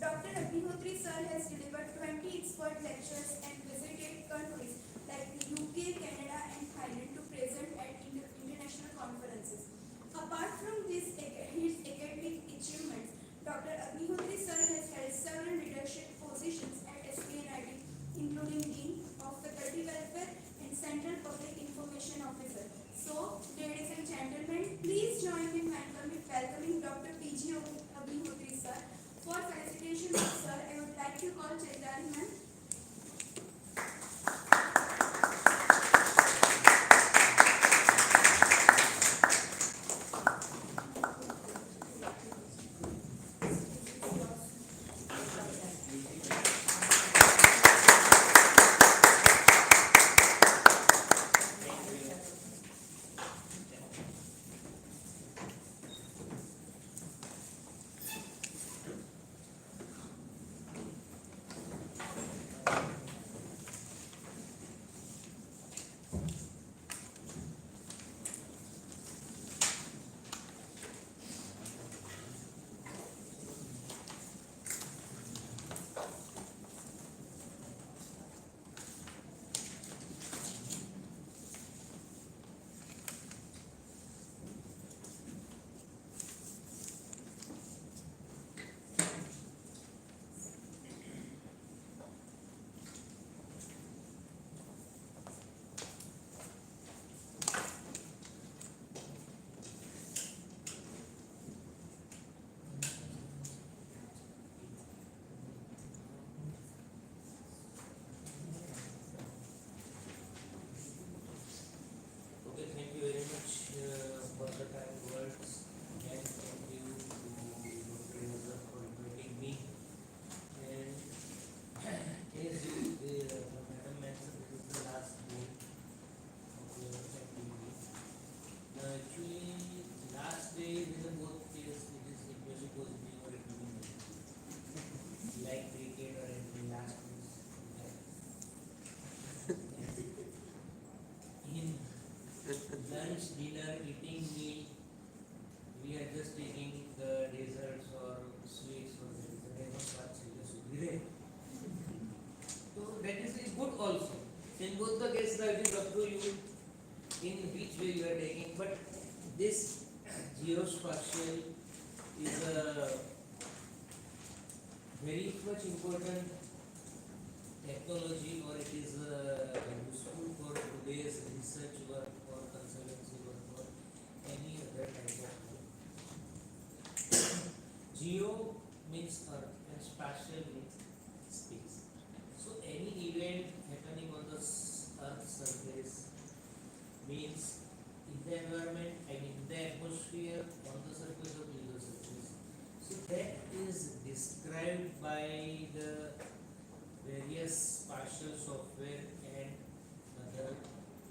Dr. Agnihotri sir has delivered 20 expert lectures and visited countries like the UK, Canada and Thailand to present at international conferences. Apart from his academic achievements, Dr. Agnihotri sir has held several leadership positions at SPNID, including Dean of Faculty Welfare and Central Public Information Officer. So, ladies and gentlemen, please join me in welcoming Dr. P.G. Agnihotri sir. For felicitation, sir, I would like to call Chaitanya ma'am. Okay, thank you very much for the kind words and thank you to Dr. Yusuf for inviting me. And as you, Madam mentioned, this is the last day of your activity. Actually, last day in both cases it is equally positive or equally negative. Like cricket or anything, last is in lunch, dinner, eating meal, we are just taking the desserts or sweets or the so that is good also. In both the cases, I will up to you in which way you are taking. But this geospatial is a very much important technology, or it is useful for today's research work or consultancy work or any other type of work. Geo means earth and spatial means space. So any event happening on the earth surface means in the environment and in the atmosphere, on the surface or below the surface. So that is described by the various spatial software and other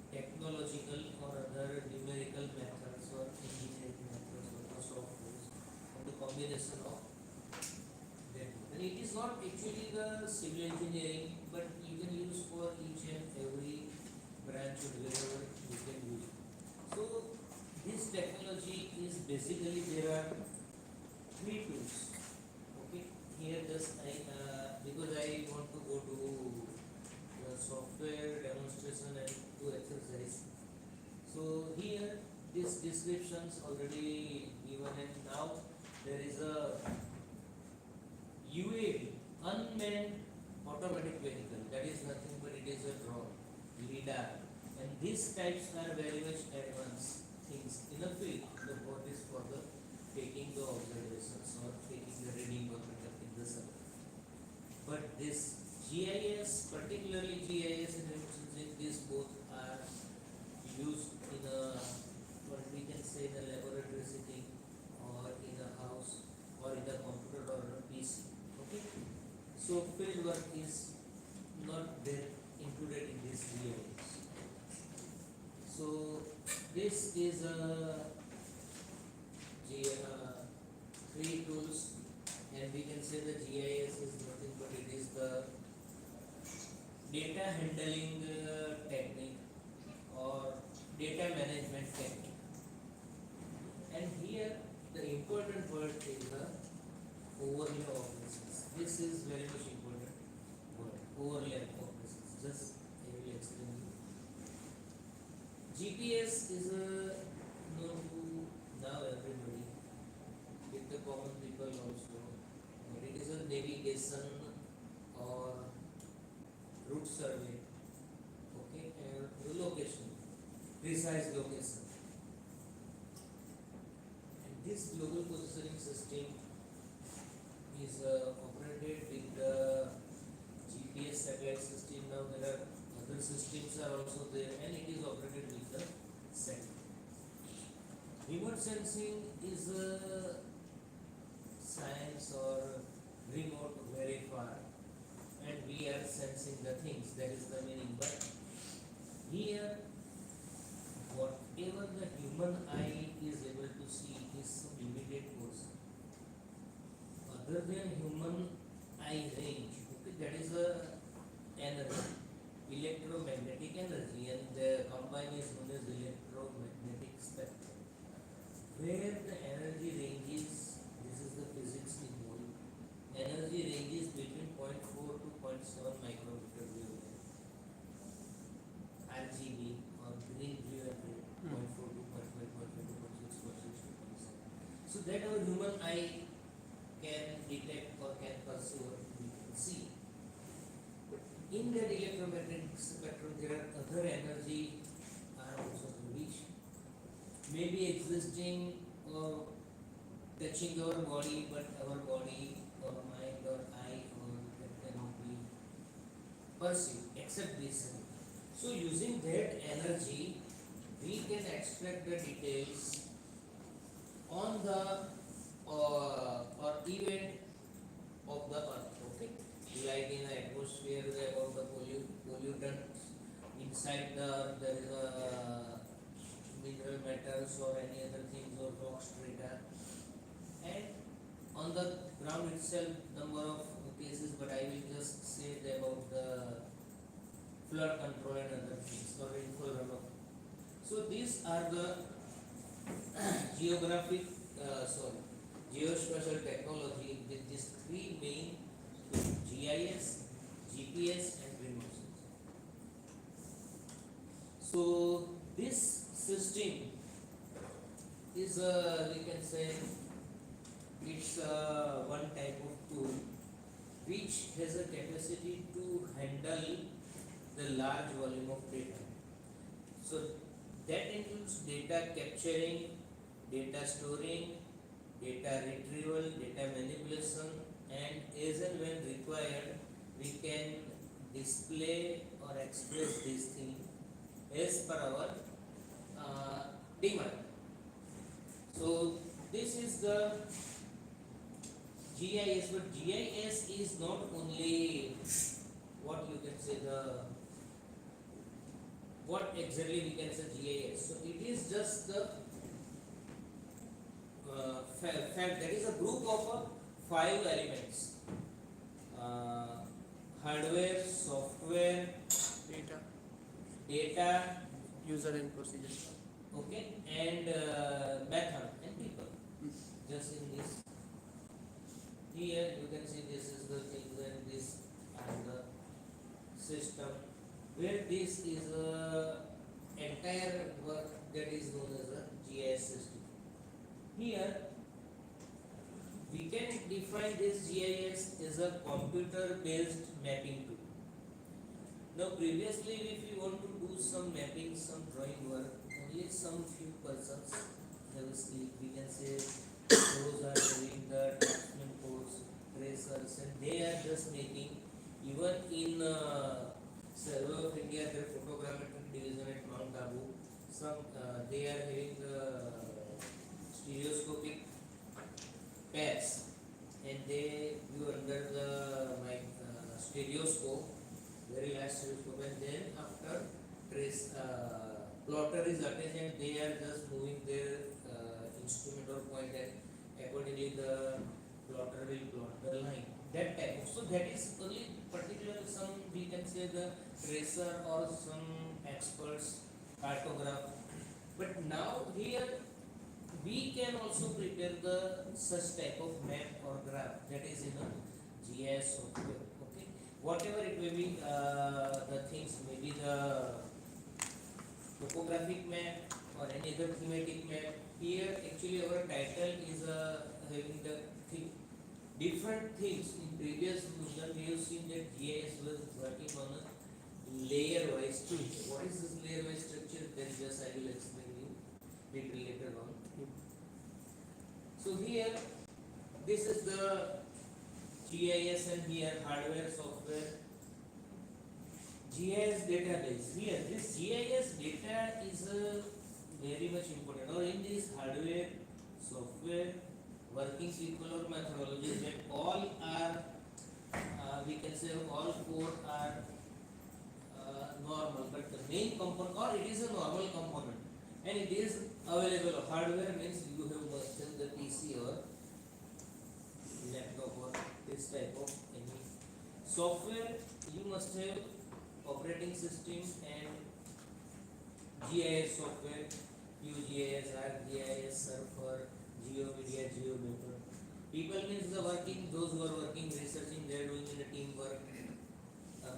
technological or other numerical methods or engineering methods or the softwares or the combination of them. And it is not actually the civil engineering, but you can use for each and every branch or wherever you can use it. So this technology is basically, there are three tools. Okay, here just because I want to go to the software demonstration and do exercise. So here this descriptions already given, and now there is a UAV, unmanned automatic vehicle. That is nothing but it is a drone, lidar, and these types are very much advanced things in the field. The board is for the taking the observations or taking the reading of the surface. But this GIS, particularly GIS and remote these both are used in a, what we can say, in a laboratory setting or in a house or in a computer or a PC. Okay, so field work is not there included in this GIS. So this is a three tools, and we can say the GIS is nothing but it is the data handling technique or data management technique. And here the important word is the overlay operations. This is very much important word. Overlay operations. Just I will explain you. GPS is a known to now everybody, with the common people also. It is a navigation or route survey. Okay, and the location, precise location. And this global positioning system is operated with the GPS satellite system. Now there are other systems are also there, and it is operated with the satellite. Remote sensing is a science or remote very far, and we are sensing the things. That is the meaning. But here, whatever the human eye is able to see is some limited portion. Other than human eye range, okay, that is a energy, electromagnetic energy, and the combine is known as electromagnetic spectrum. Where the energy ranges, this is the physics involved. Energy ranges between 0.4 to 0.7 micrometer wavelength. RGB or green blue and red, 0.4 to 0.5, 0.5 to 0.6, 0.6 to 0.7. So that our human eye can detect or can perceive or we can see. In that electromagnetic spectrum, there are other energy are also which may be existing or touching our body, but our body or mind or eye or that cannot be perceived except this. So using that energy, we can extract the details on the or event of the earth. Okay, like in the atmosphere, about the pollutants inside the earth, there is a mineral metals or any other things or rock strata, and on the ground itself number of cases, but I will just say about the flood control and other things or rainfall runoff. So these are the geographic geospatial technology with these three main: GIS, GPS and remote sensing. So this system is we can say it's one type of tool which has a capacity to handle the large volume of data. So that includes data capturing, data storing, data retrieval, data manipulation, and as and when required, we can display or express this thing as per our demand. So this is the GIS, but GIS is not only what you can say what exactly we can say GIS. So it is just the fact that is a group of 5 elements: hardware, software, data, data, user and procedure. okay, and method and people. Just in this, here you can see this is the thing, and this are the system where this is a entire work that is known as a GIS system. Here we can define this GIS as a computer based mapping tool. Now previously if you want to do some mapping, some drawing work, only some few persons have a skill. We can say those are doing the attachment codes, tracers, and they are just making. Even in Survey of India, their photogrammetric division at Mount Abu, some they are having the stereoscopic pads, and they view under the stereoscope, very large stereoscope, and then after trace plotter is attached, and they are just moving their instrument or pointer. Accordingly, the plotter will plot the line. That type. So that is only particular some, we can say the tracer or some experts cartograph. But now here we can also prepare the such type of map or graph that is in a GIS software. Okay, whatever it may be, the things maybe the topographic map or any other thematic map. Here actually our title is having the thing, different things. In previous mission we have seen that GIS was working on a layer wise structure. What is this layer wise structure? Then just I will explain you little later on. So here this is the GIS and here hardware software. GIS database. Here this GIS data is very much important, or in this hardware software working sequel or methodologies that all are we can say all four are normal, but the main component or it is a normal component and it is available. Hardware means you have purchased the PC or laptop or this type of any software. You must have operating system and GIS software, QGIS, ArcGIS, Surfer, GeoMedia, GeoMapper. People means the working, those who are working, researching, they are doing in a teamwork,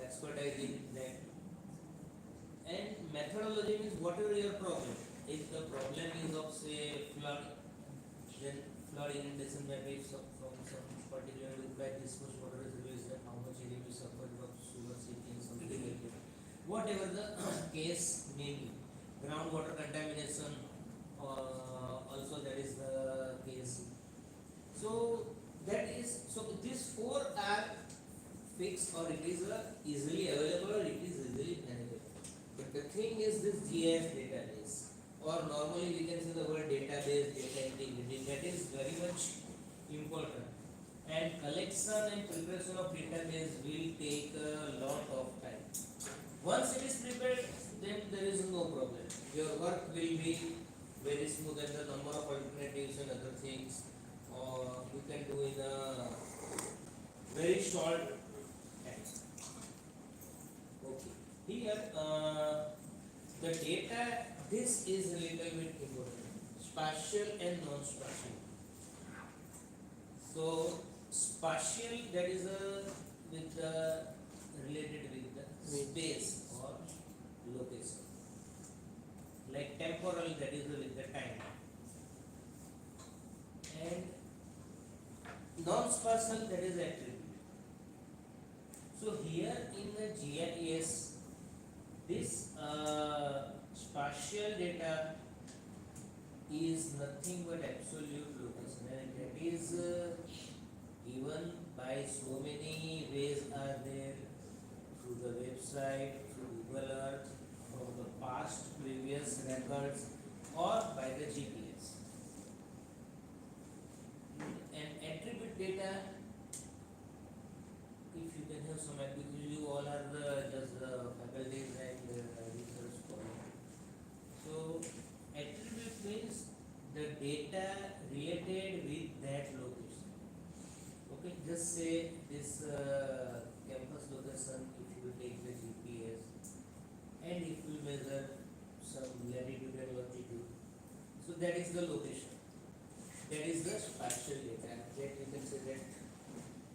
expertise in that. And methodology means whatever your problem. If the problem is of say flood, then flood inundation maybe from some particular by this much water is released, then how much area will suffer from sewer sinking, something like that. Whatever the case may be, groundwater contamination, also that is the case. So that is, so these four are fixed or it is easily available or it is easily manageable. But the thing is this GIS database, or normally we can say the word database, data integrity, that is very much important. And collection and preparation of database will take a lot of time. Once it is prepared, then there is no problem. Your work will be very smooth and the number of alternatives and other things you can do in a very short time. Okay. Here the data, this is a little bit important. Spatial and non-spatial. So spatial, that is with the related with the space or location. Like temporal, that is with the time. And non-spatial, that is attribute. So here in the GIS, this spatial data is nothing but absolute location, and that is given by so many ways are there, through the website, through Google Earth, from the past previous records, or by the GPS. And attribute data, if you can have some, because you all are just the faculties and research scholars. So attribute means the data related with that location. Okay, just say this campus location, if you take the GPS and if you measure some latitude and longitude, so that is the location. That is the spatial data. That you can say that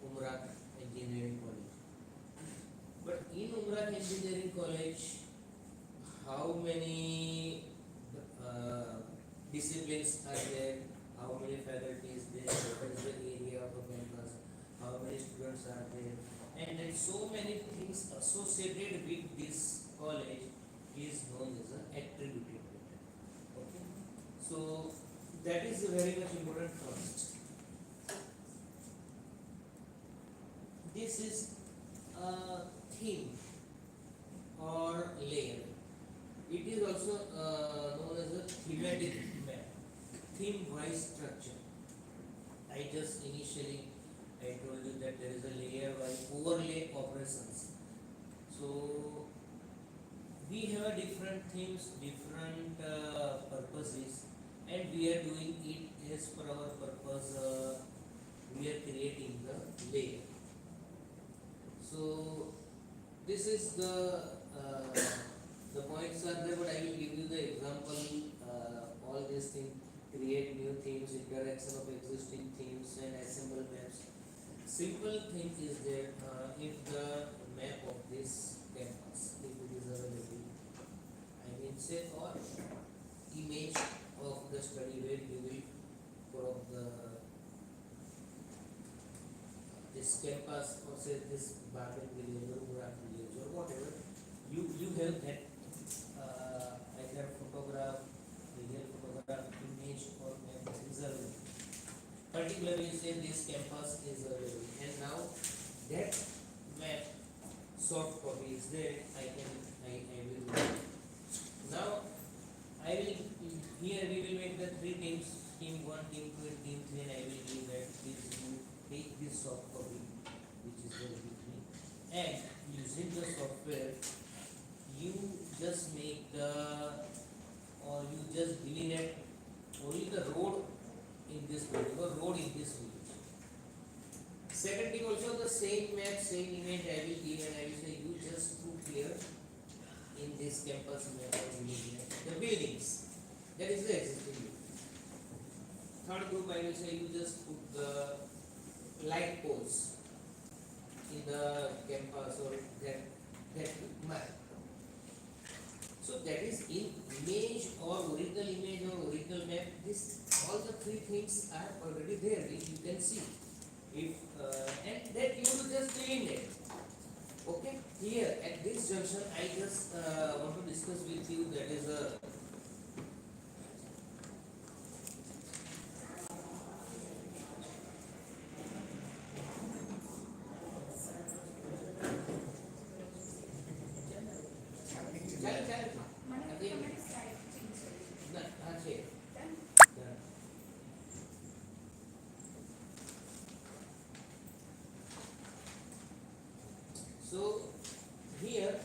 Umrakh Engineering College. But in Umrakh Engineering College, how many disciplines are there? How many faculties there? What is the area of the campus? How many students are there? And then so many things associated with this college is known as an attributed data. Okay, so that is very much important first. This is a theme or layer. It is also known as a thematic map, theme-wise structure. I just initially I told you that there is a layer-wise overlay operations. So we have different themes, different purposes, and we are doing it as per our purpose. We are creating the layer. So this is the points are there, but I will give you the example. All these things create new themes, interaction of existing themes, and assemble maps. Simple thing is that if the map of this campus, if it is available, I mean say or image of the study where you will crop the this campus or say this Patel village or Umrakh village or whatever, you have that either photograph, real photograph, image or map that is available. Particularly say this campus is available and now that map soft copy is there, I will now I will here we will make the three teams, team 1, team 2 and team 3 and I will give that this you take this soft copy which is there with me and using the software you just make the or you just delineate only the road in this village or road in this village. Second thing also the same map, same image I will give and I will say you just put here in this campus map or village map the buildings that is the existing building. Third group I will say you just put the light poles in the campus or that map. So that is in image or original image or original map. This all the three things are already there. You can see if and that you will just delineate. Okay. Here at this junction, I just want to discuss with you that is a so here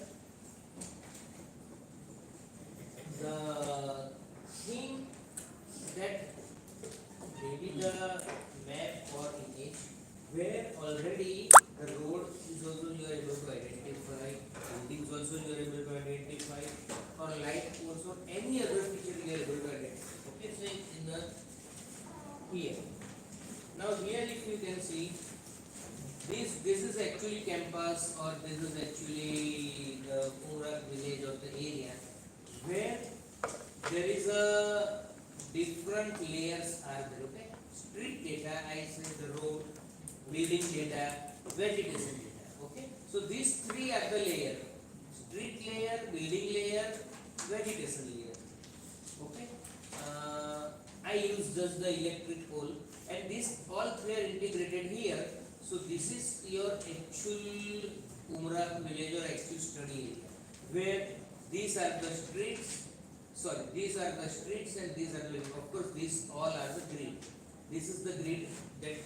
the thing that maybe the map or image where already the road is also you are able to identify, buildings also you are able to identify, or light poles or any other feature you are able to identify. Okay, so in the here. Now here if you can see this is actually campus or this is actually the Umrakh village or the area where there is a different layers are there. Okay, street data I say the road, building data, vegetation data. Okay, so these three are the layer: street layer, building layer, vegetation layer. Okay, I use just the electric pole and these all three are integrated here. So this is your actual Umrakh village or actual study area where these are the streets, these are the streets and these are the, of course these all are the grid. This is the grid that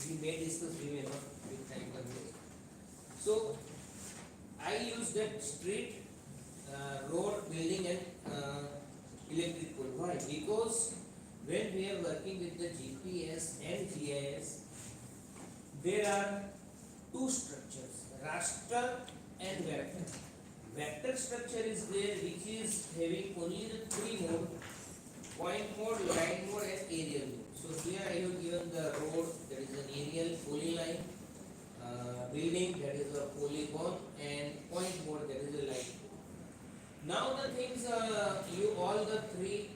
we may discuss, we may not with time constraints. So I use that street, road, building and electric pole. Why? Because when we are working with the GPS and GIS, there are two structures, raster and vector. Vector structure is there which is having only the three mode: point mode, line mode and aerial mode. So here I have given the road, that is an aerial polyline, building, that is a polygon, and point mode, that is a line mode. Now the things you all the three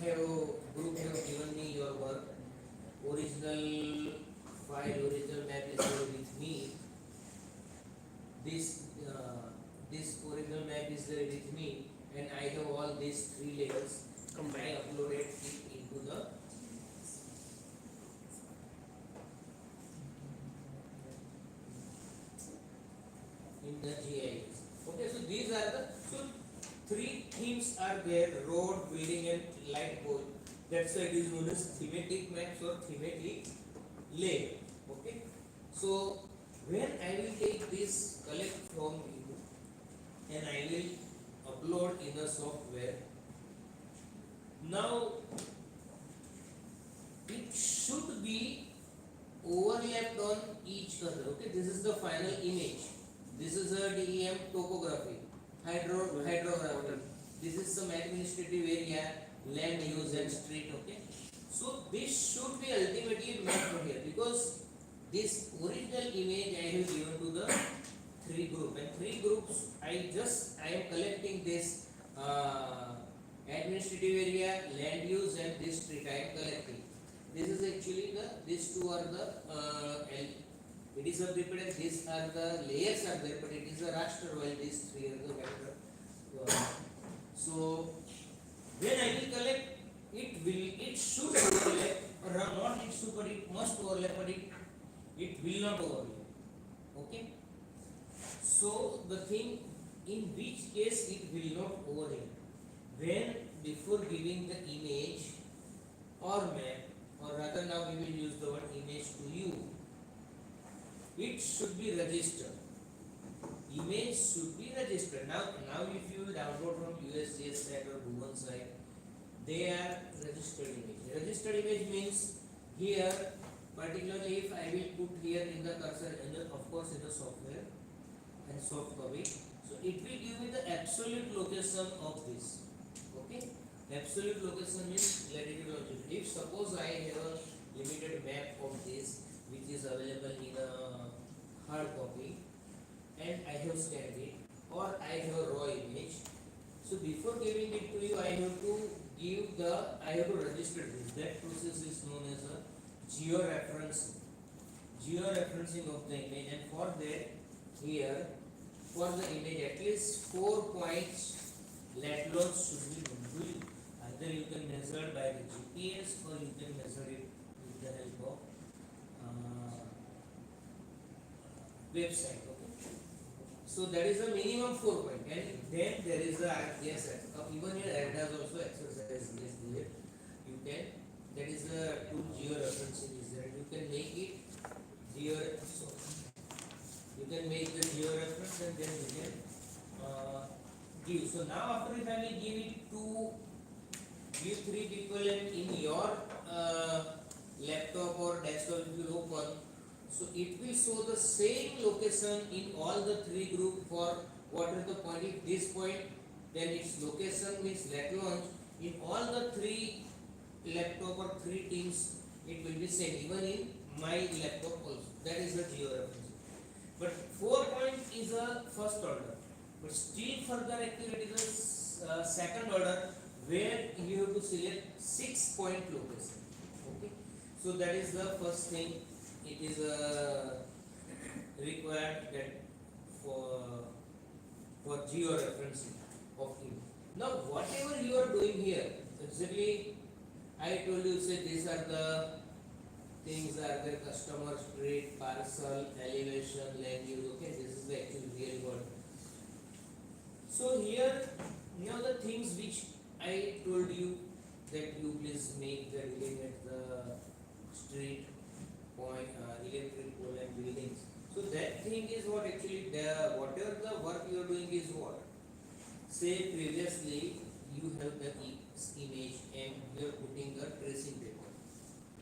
group have given me your work. Original file, original map is there with me. This original map is there with me, and I have all these three layers. I uploaded it into the GIS. Okay, so these are the three themes are there: road, building, and light pole. That's why it is known as thematic maps or thematic layer. Okay, so when I will take this, collect from you, and I will upload in a software. Now it should be overlapped on each other. Okay, this is the final image. This is a DEM topography, hydrography. This is some administrative area, land use and street. Okay, so this should be ultimately mapped from here, because this original image I have given to the three group, and three groups I am collecting this administrative area, land use and this street I am collecting. This is actually these two are the it is a repeated, these are the layers are there, but it is a raster, while these three are the vector. So when I will collect, it should overlap, or not it should, but it must overlap, but it will not overlap. Okay. So the thing, in which case it will not overlap, when before giving the image or map, or rather now we will use the word image to you, it should be registered. Image should be registered. Now if you will download from USGS site or Google site, they are registered image. Registered image means here, particularly if I will put here in the cursor, in the, of course in the software and soft copy, so it will give me the absolute location of this. Okay, absolute location means latitude longitude. If suppose I have a limited map of this which is available in a hard copy, and I have scanned it, or I have a raw image, so before giving it to you I have to register this. That process is known as a georeferencing of the image, and for that, here for the image at least 4 points lat long should be known to you. Either you can measure by the GPS, or you can measure it with the help of website. Okay, so that is a minimum 4 point, and then there is a even your ADAS also exercise is there. You can, that is a tool georeferencing is there. You can make it you can make the georeference, and then you can give. So now after, if I will give three people, and in your laptop or desktop if you open, so it will show the same location in all the three group for what is the point. If this point, then its location means lat launch. In all the three laptop or three teams, it will be same, even in my laptop also. That is the georeferencing. But 4 point is a first order, but still further accurate is a second order, where you have to select 6 point location. Okay, so that is the first thing. It is required that for georeferencing of image. Now whatever you are doing here, exactly I told you, say these are the things, are the customer, street, parcel, elevation, land use. Okay, this is the actual real world. So here, now the things which I told you, that you please make the relay at the street point, electric pole and buildings. So that thing is what actually whatever the work you are doing is what. Say previously you have the image, and you are putting the tracing paper.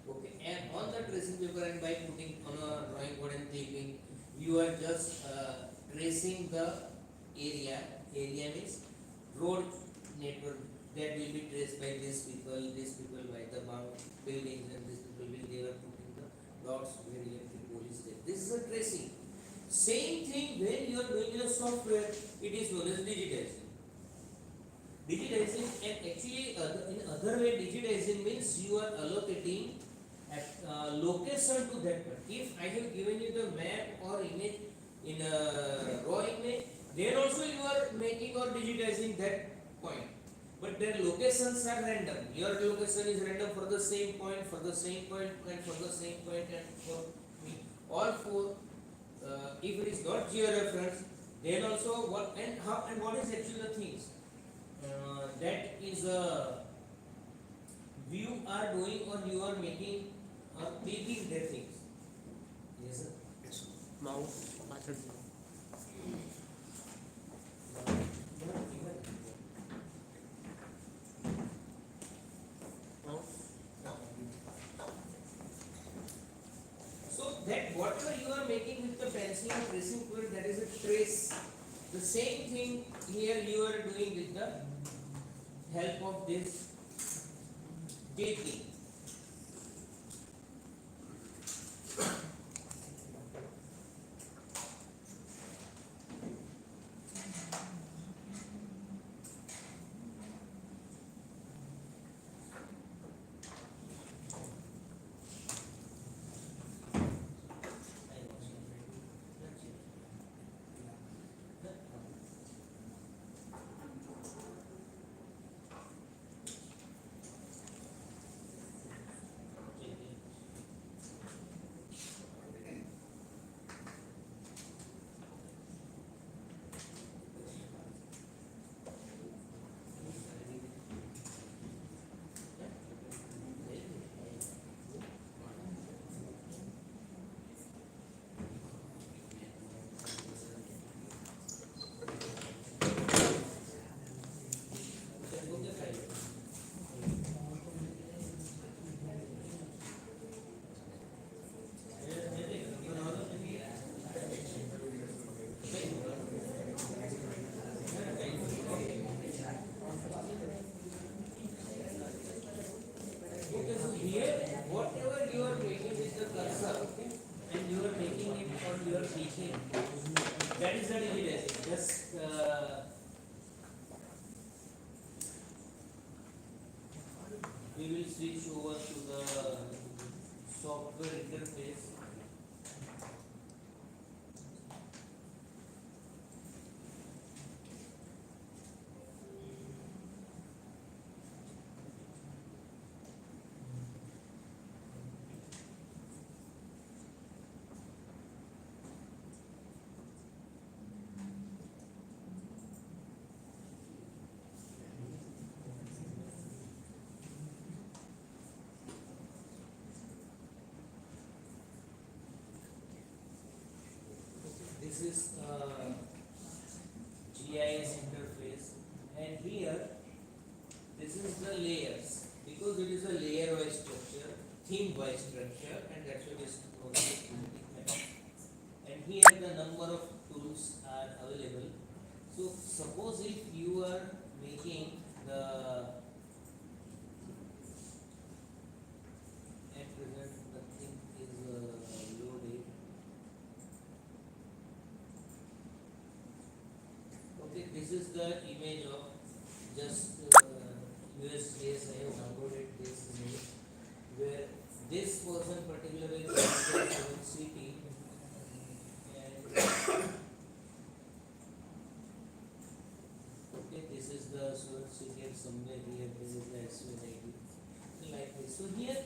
Okay, and on the tracing paper, and by putting on a drawing board and clipping, you are just tracing the area. Area means road network, that will be traced by these people by the buildings, and these people will, they are putting the dots where electric pole is there. This is a tracing. Same thing when you are doing your software, it is known as digitizing. Digitizing, and actually in other way, digitizing means you are allocating location to that point. If I have given you the map or image in a raw image, then also you are making or digitizing that point. But their locations are random. Your location is random for the same point, for the same point, and for the same point, and for all four. If it is not georeference, then also what and how and what is actually the things. That is a you are doing, or you are making or making their things. Yes, sir. Yes. Mouse method. So that whatever you are making with the pencil or tracing fluid, that is a trace. The same thing here you are doing with the help of this clicking. Okay, so here, whatever you are making with the cursor, and you are making it or you are teaching, that is the evidence. Just we will switch over to the software interface. This is GIS interface, and here this is the layers, because it is a layer wise structure, theme wise structure, and that's why this and here the number of tools are available. So suppose if you are making the at present nothing is loaded. Okay, this is the image of just USGS. I have downloaded this image where this person particularly is from city, and okay, this is the source city, and somewhere here this is the SUN ID like this. So here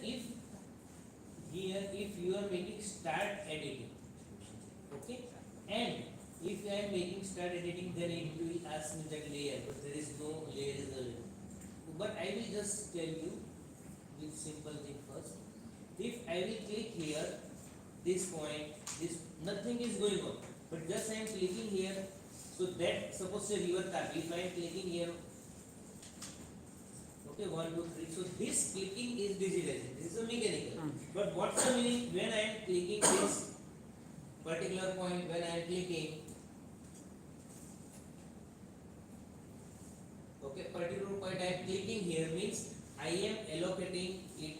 if you are making start editing, okay, and if I am making start editing, then it will ask me that layer, but there is no layer is available. But I will just tell you with simple thing first. If I will click here, this point, this nothing is going on, but just I am clicking here. So that suppose say river tap. If I am clicking here, okay, 1, 2, 3. So this clicking is digitizing. This is a mechanical. But what's the meaning when I am clicking this particular point? When I am clicking. Okay, particular point I am clicking here means I am allocating it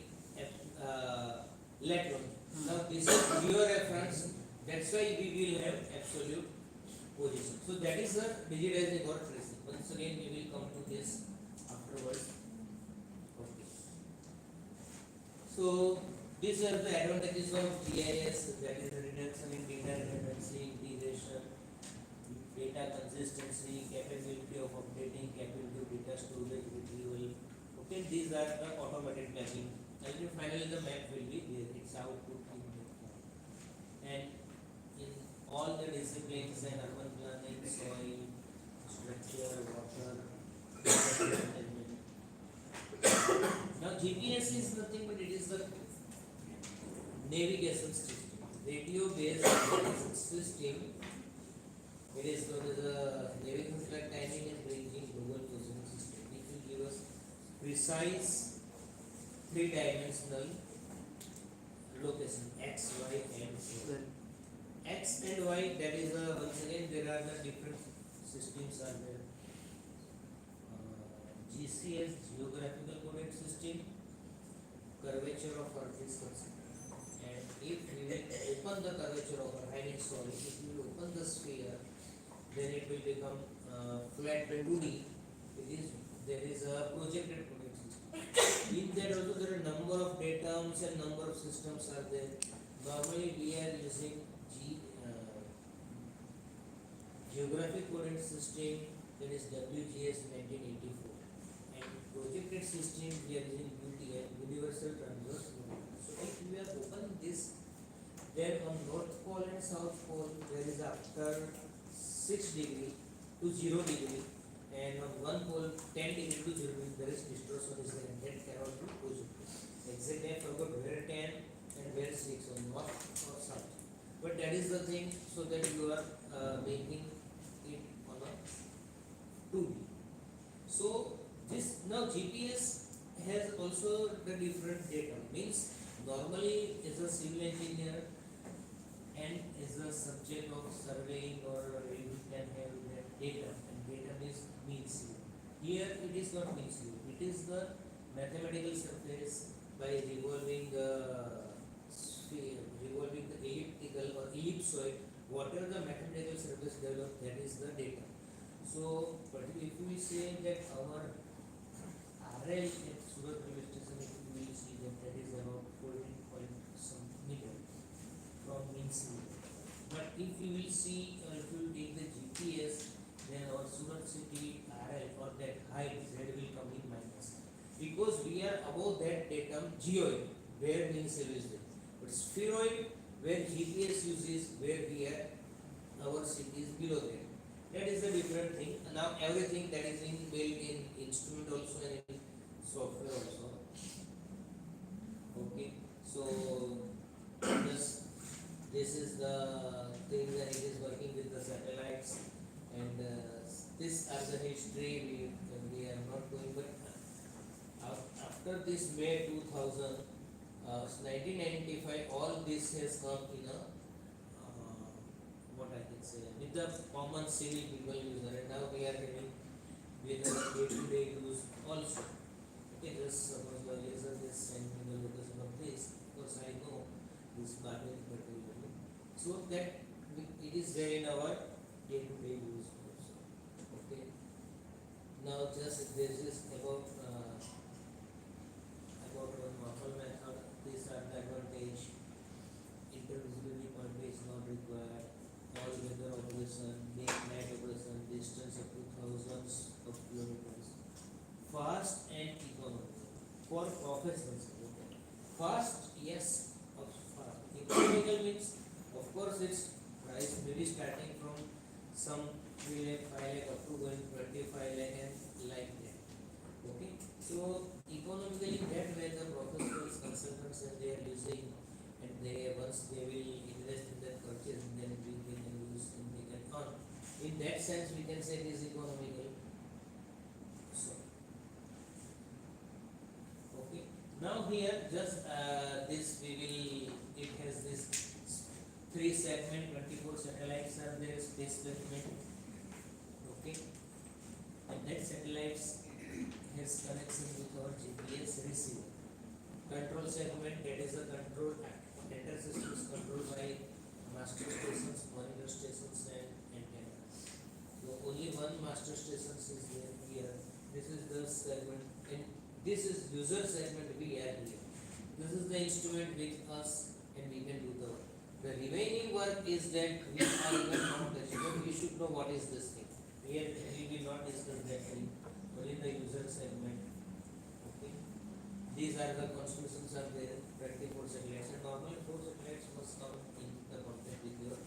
lateral. Now this is your reference. That's why we will have absolute position. So that is the digitizing or tracing. Once again we will come to this afterwards. Okay. So these are the advantages of GIS. That is the reduction in data redundancy, integration, data consistency, capability of updating, capability of data storage, retrieval. Okay, these are the automated mapping. And then finally the map will be there. It's output in the form. And in all the disciplines and urban planning, soil, structure, water, management. Now GPS is nothing but it is the navigation system, radio based navigation system. It is known as a navigation like timing and ranging global positioning system. It will give us precise three-dimensional location x, y, and z. X and y, that is once again there are the different systems are there. GCS, geographical coded system, curvature of Earth is concerned. And if we will open the curvature of Earth, I mean sorry, if we will open the sphere, then it will become flat 2D. There is a projected point system. In that also there are number of datums and number of systems are there. Normally we are using geographic coordinate system, that is WGS 1984, and projected system we are using UTM, Universal Transverse Model. So if we are open this, then on North Pole and South Pole there is after 6 degree to 0 degree, and on one pole 10 degree to 0 degree there is distortion is there, and that cannot be projected. Exactly I forgot where 10 and where 6 on north or south, but that is the thing, so that you are making it on a 2D. So this now GPS has also the different data, means normally as a civil engineer and as a subject of surveying, or you can have that data, and data means you. Here it is not means you, it is the mathematical surface by revolving the sphere, revolving the elliptical or ellipsoid, whatever the mathematical surface developed, that is the data. So particularly if we say that our RL at Surat railway station, if you will see that is about 14 point some meter from mean sea level. But if you will see, if you will take the GPS, then our Surat city RL or that height Z will come in minus, because we are above that datum geoid where mean sea level is there, but spheroid where GPS uses where we are our city is below that. That is a different thing. Now everything that is in built in instrument also and in software also. Okay, so this is the thing that it is working with the satellites, and this are the history we are not going, but after this May 2000, 1995, all this has come in a what I can say, with the common civil people user, and now we are having with the day-to-day use also. Okay, just suppose the laser is sent to the location of this, because I know this Patel. So that it is there in our day-to-day use also. Okay. Now just this is about one normal method. These are the advantage. Intervisibility point is not required. All weather operation, day night operation, distance up to thousands of kilometers. Fast and economical for professionals. Okay. Fast, yes, of fast. Economical means, of course, its price may be starting from some 3 lakh, 5 lakh up to going 25 lakh and like that. Okay, so economically that way the professionals, consultants, and they are using, and they once they will invest in that purchase, then they can use and they can earn. In that sense, we can say it is economical. So, okay. Now here just this we will, it has this 3 segment, 24 satellites are there, space segment. Okay, and that satellites has connection with our GPS receiver. Control segment, that is the control data system is controlled by master stations, monitor stations, and antennas. So only one master station is there here. This is the segment, and this is user segment we are here. This is the instrument with us, and we can do the work. The remaining work is that we are even not touching, but we should know what is this thing. Here we will not discuss that thing, only the user segment. Okay. These are the constellations are there, 24 satellites, and normally 4 satellites must come in the contact with your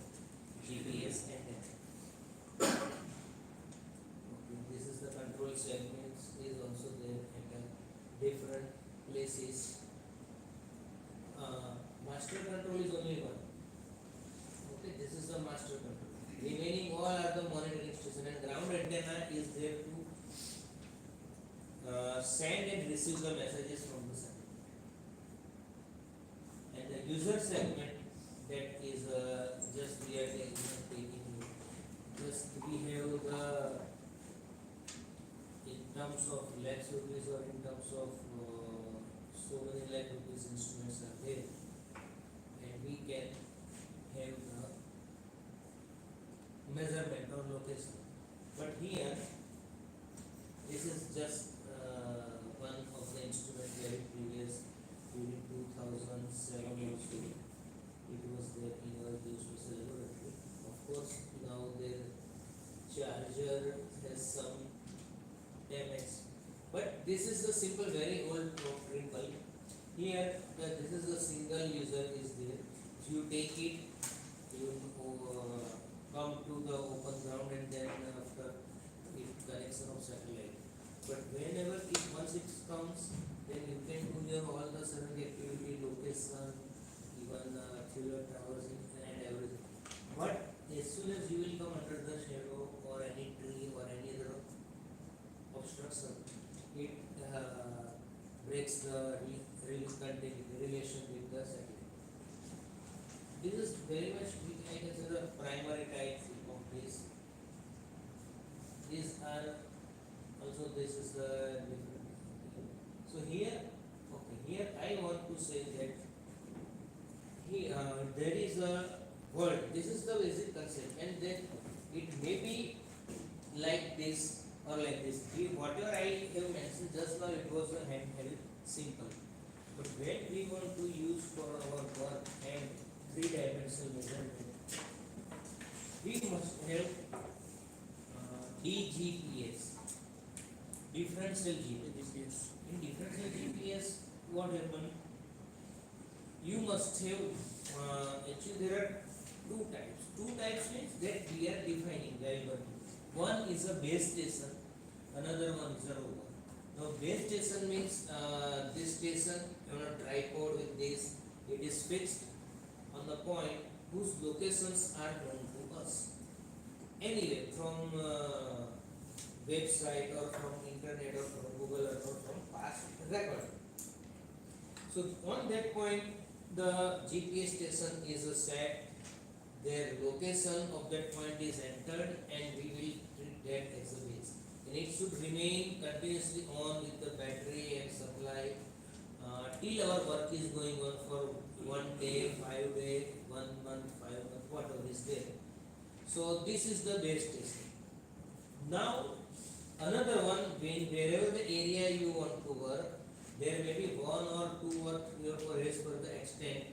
GPS antenna. Okay. This is the control segments is also there at different places. Master control is only one. Okay, this is the master control. Remaining all are the monitoring station, and ground antenna is there to send and receive the messages from the satellite. And the user segment, that is just we are taking just we have the in terms of lakhs rupees or in terms of so many lakh rupees But here, this is just one of the instruments very previous during 2007 also. It was there in our geospatial laboratory. Of course, now their charger has some damage. But this is the simple, very old probe bulb. Here, this is a single user is there. If you take it, you come to the open ground and then after it connection of satellite. But whenever it once it comes, then you can do your all the survey activity, location, even cellular towers and everything. But as soon as you will come under the shadow or any tree or any other obstruction, it breaks the relation with the satellite. This is very much I consider the primary type of this. These are also this is the different. So here, okay, here I want to say that here there is a word. This is the basic concept, and then it may be like this or like this. Whatever I have mentioned just now, it was a handheld simple. But when we want to use for our work and three-dimensional measurement, we must have DGPS, differential GPS. In differential GPS, what happens? You must have actually there are two types. Two types means that we are defining very well. One is a base station, another one is a rover. Now base station means this station on a tripod with this, it is fixed on the point whose locations are known to us. Anyway, from website or from internet or from Google or from past record. So on that point, the GPS station is set. Their location of that point is entered, and we will treat that as a base. And it should remain continuously on with the battery and supply till our work is going on for 1 day, 5 days, 1 month, 5 months, whatever is there. So this is the base station. Now another one, wherever the area you want to work, there may be 1 or 2 or 3 or 4 as per the extent.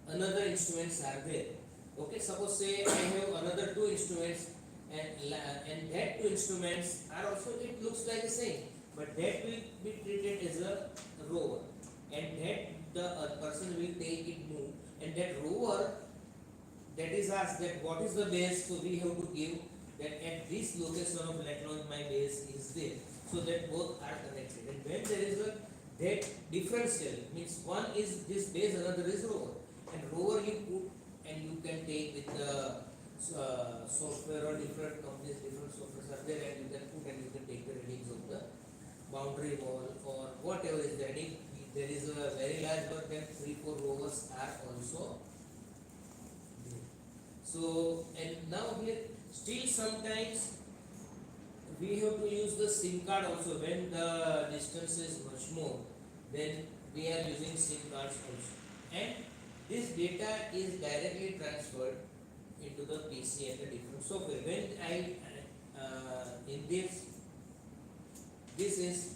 Another instruments are there. Okay, suppose say I have another 2 instruments, and that 2 instruments are also, it looks like the same, but that will be treated as a rover, and that the person will take it move, and that rover, that is asked that what is the base, so we have to give that at this location of Latron my base is there, so that both are connected. And when there is a that differential means one is this base, another is rover, and rover you put and you can take with the software or different companies, different softwares are there, and you can put and you can take the readings of the boundary wall or whatever is there. If there is a very large work, then 3-4 rovers are also there. So and now here still sometimes we have to use the SIM card also when the distance is much more, then we are using SIM cards also, and this data is directly transferred into the PC and the different software. When I in this is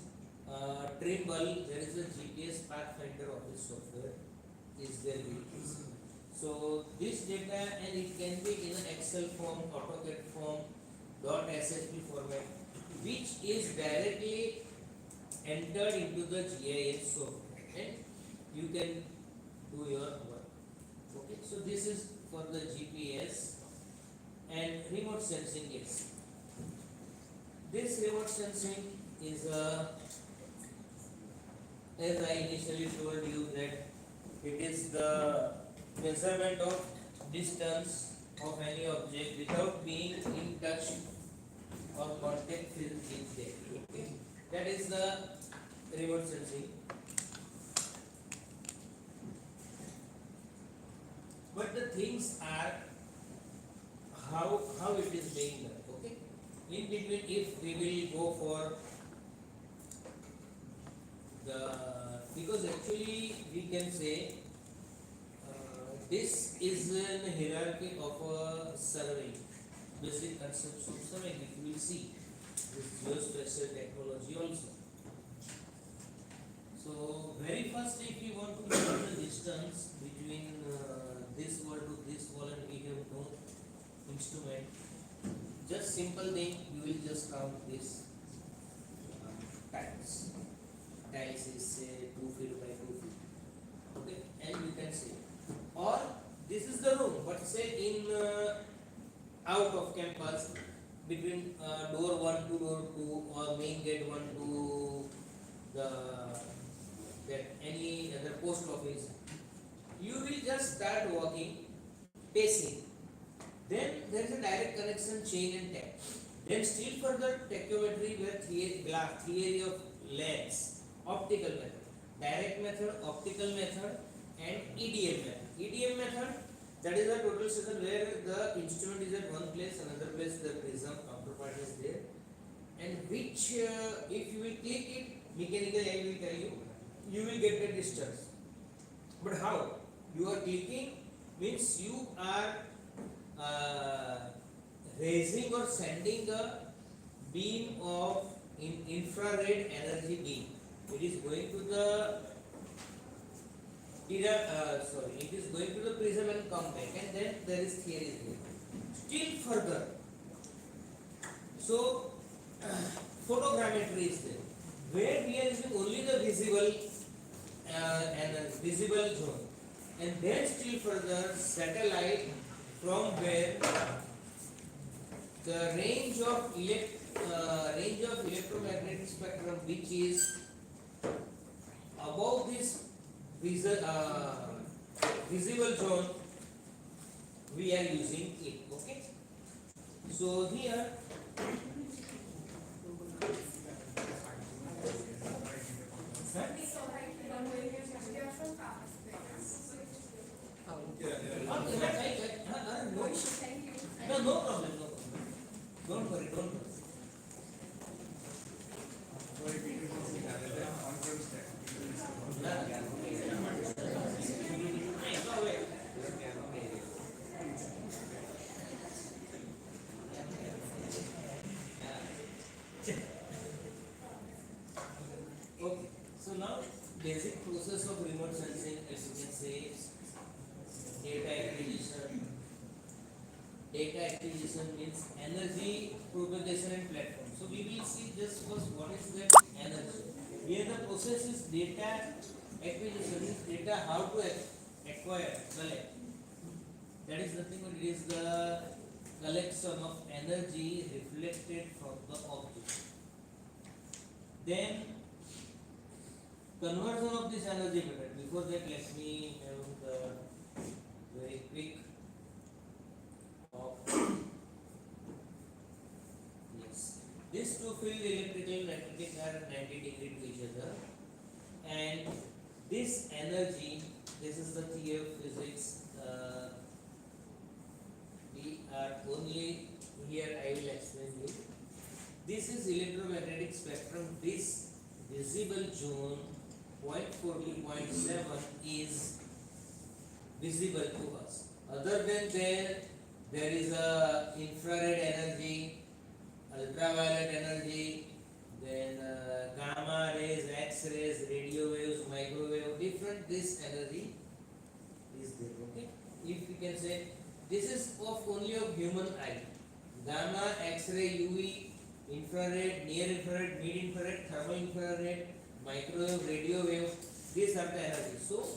Trimble, there is a GPS Pathfinder Office software is there with this. So this data, and it can be in an Excel form, AutoCAD form, .ssp format, which is directly entered into the GIS software, and you can do your work. Okay, so this is for the GPS and remote sensing. Yes, this remote sensing is as I initially told you that it is the measurement of distance of any object without being in touch or contact with it. Okay, that is the remote sensing. But the things are how it is being done. Okay, in between, if we will go for the, because actually we can say this is a hierarchy of a survey. basic concepts of surveying. You will see this geospatial technology also. So very first, if you want to measure the distance between this wall to this wall, and we have no instrument, just simple thing, you will just count this tiles. Tiles is say 2 feet by 2 feet. Okay, and you can see. Or this is the room, but say in out of campus between door 1 to door 2 or main gate 1 to the that any other post office, you will just start walking, pacing. Then there is a direct connection chain and tech. Then still further tachometry where theory of lengths, optical method, direct method, optical method, and EDM method. EDM method, that is a total session where the instrument is at one place, another place the prism counterpart is there, and which if you will click it mechanically, I will tell you, you will get the distance. But how? You are clicking means you are raising or sending a beam of infrared energy beam. It is going to the it is going to the prism and come back, and then there is theory there. Still further, so photogrammetry is there, where we are using only the visible and visible zone, and then still further satellite, from where the range of electromagnetic spectrum which is above this visible zone, we are using it. Okay, so here no problem. Don't worry. Okay, so now basic process of remote sensing, as you can say, data acquisition. Data acquisition means energy propagation and platform. So we will see just first what is that energy. Here the process is data acquisition, is data how to acquire, collect. That is nothing but it is the collection of energy reflected from the object. Then conversion of this energy method. Before that, let me have the very quick of yes. These two field electrical and magnetic are 90 degree to each other, and this energy, this is the theory of physics. We are only here. I will explain you. This is electromagnetic spectrum. This visible zone 0.4 to 0.7 is visible to us. Other than there is a infrared energy, ultraviolet energy, then gamma rays, X rays, radio waves, microwave, different this energy is there. Okay, if we can say this is of only of human eye, gamma, X-ray, UV, infrared, near infrared, mid infrared, thermal infrared, microwave, radio wave, these are the energies. So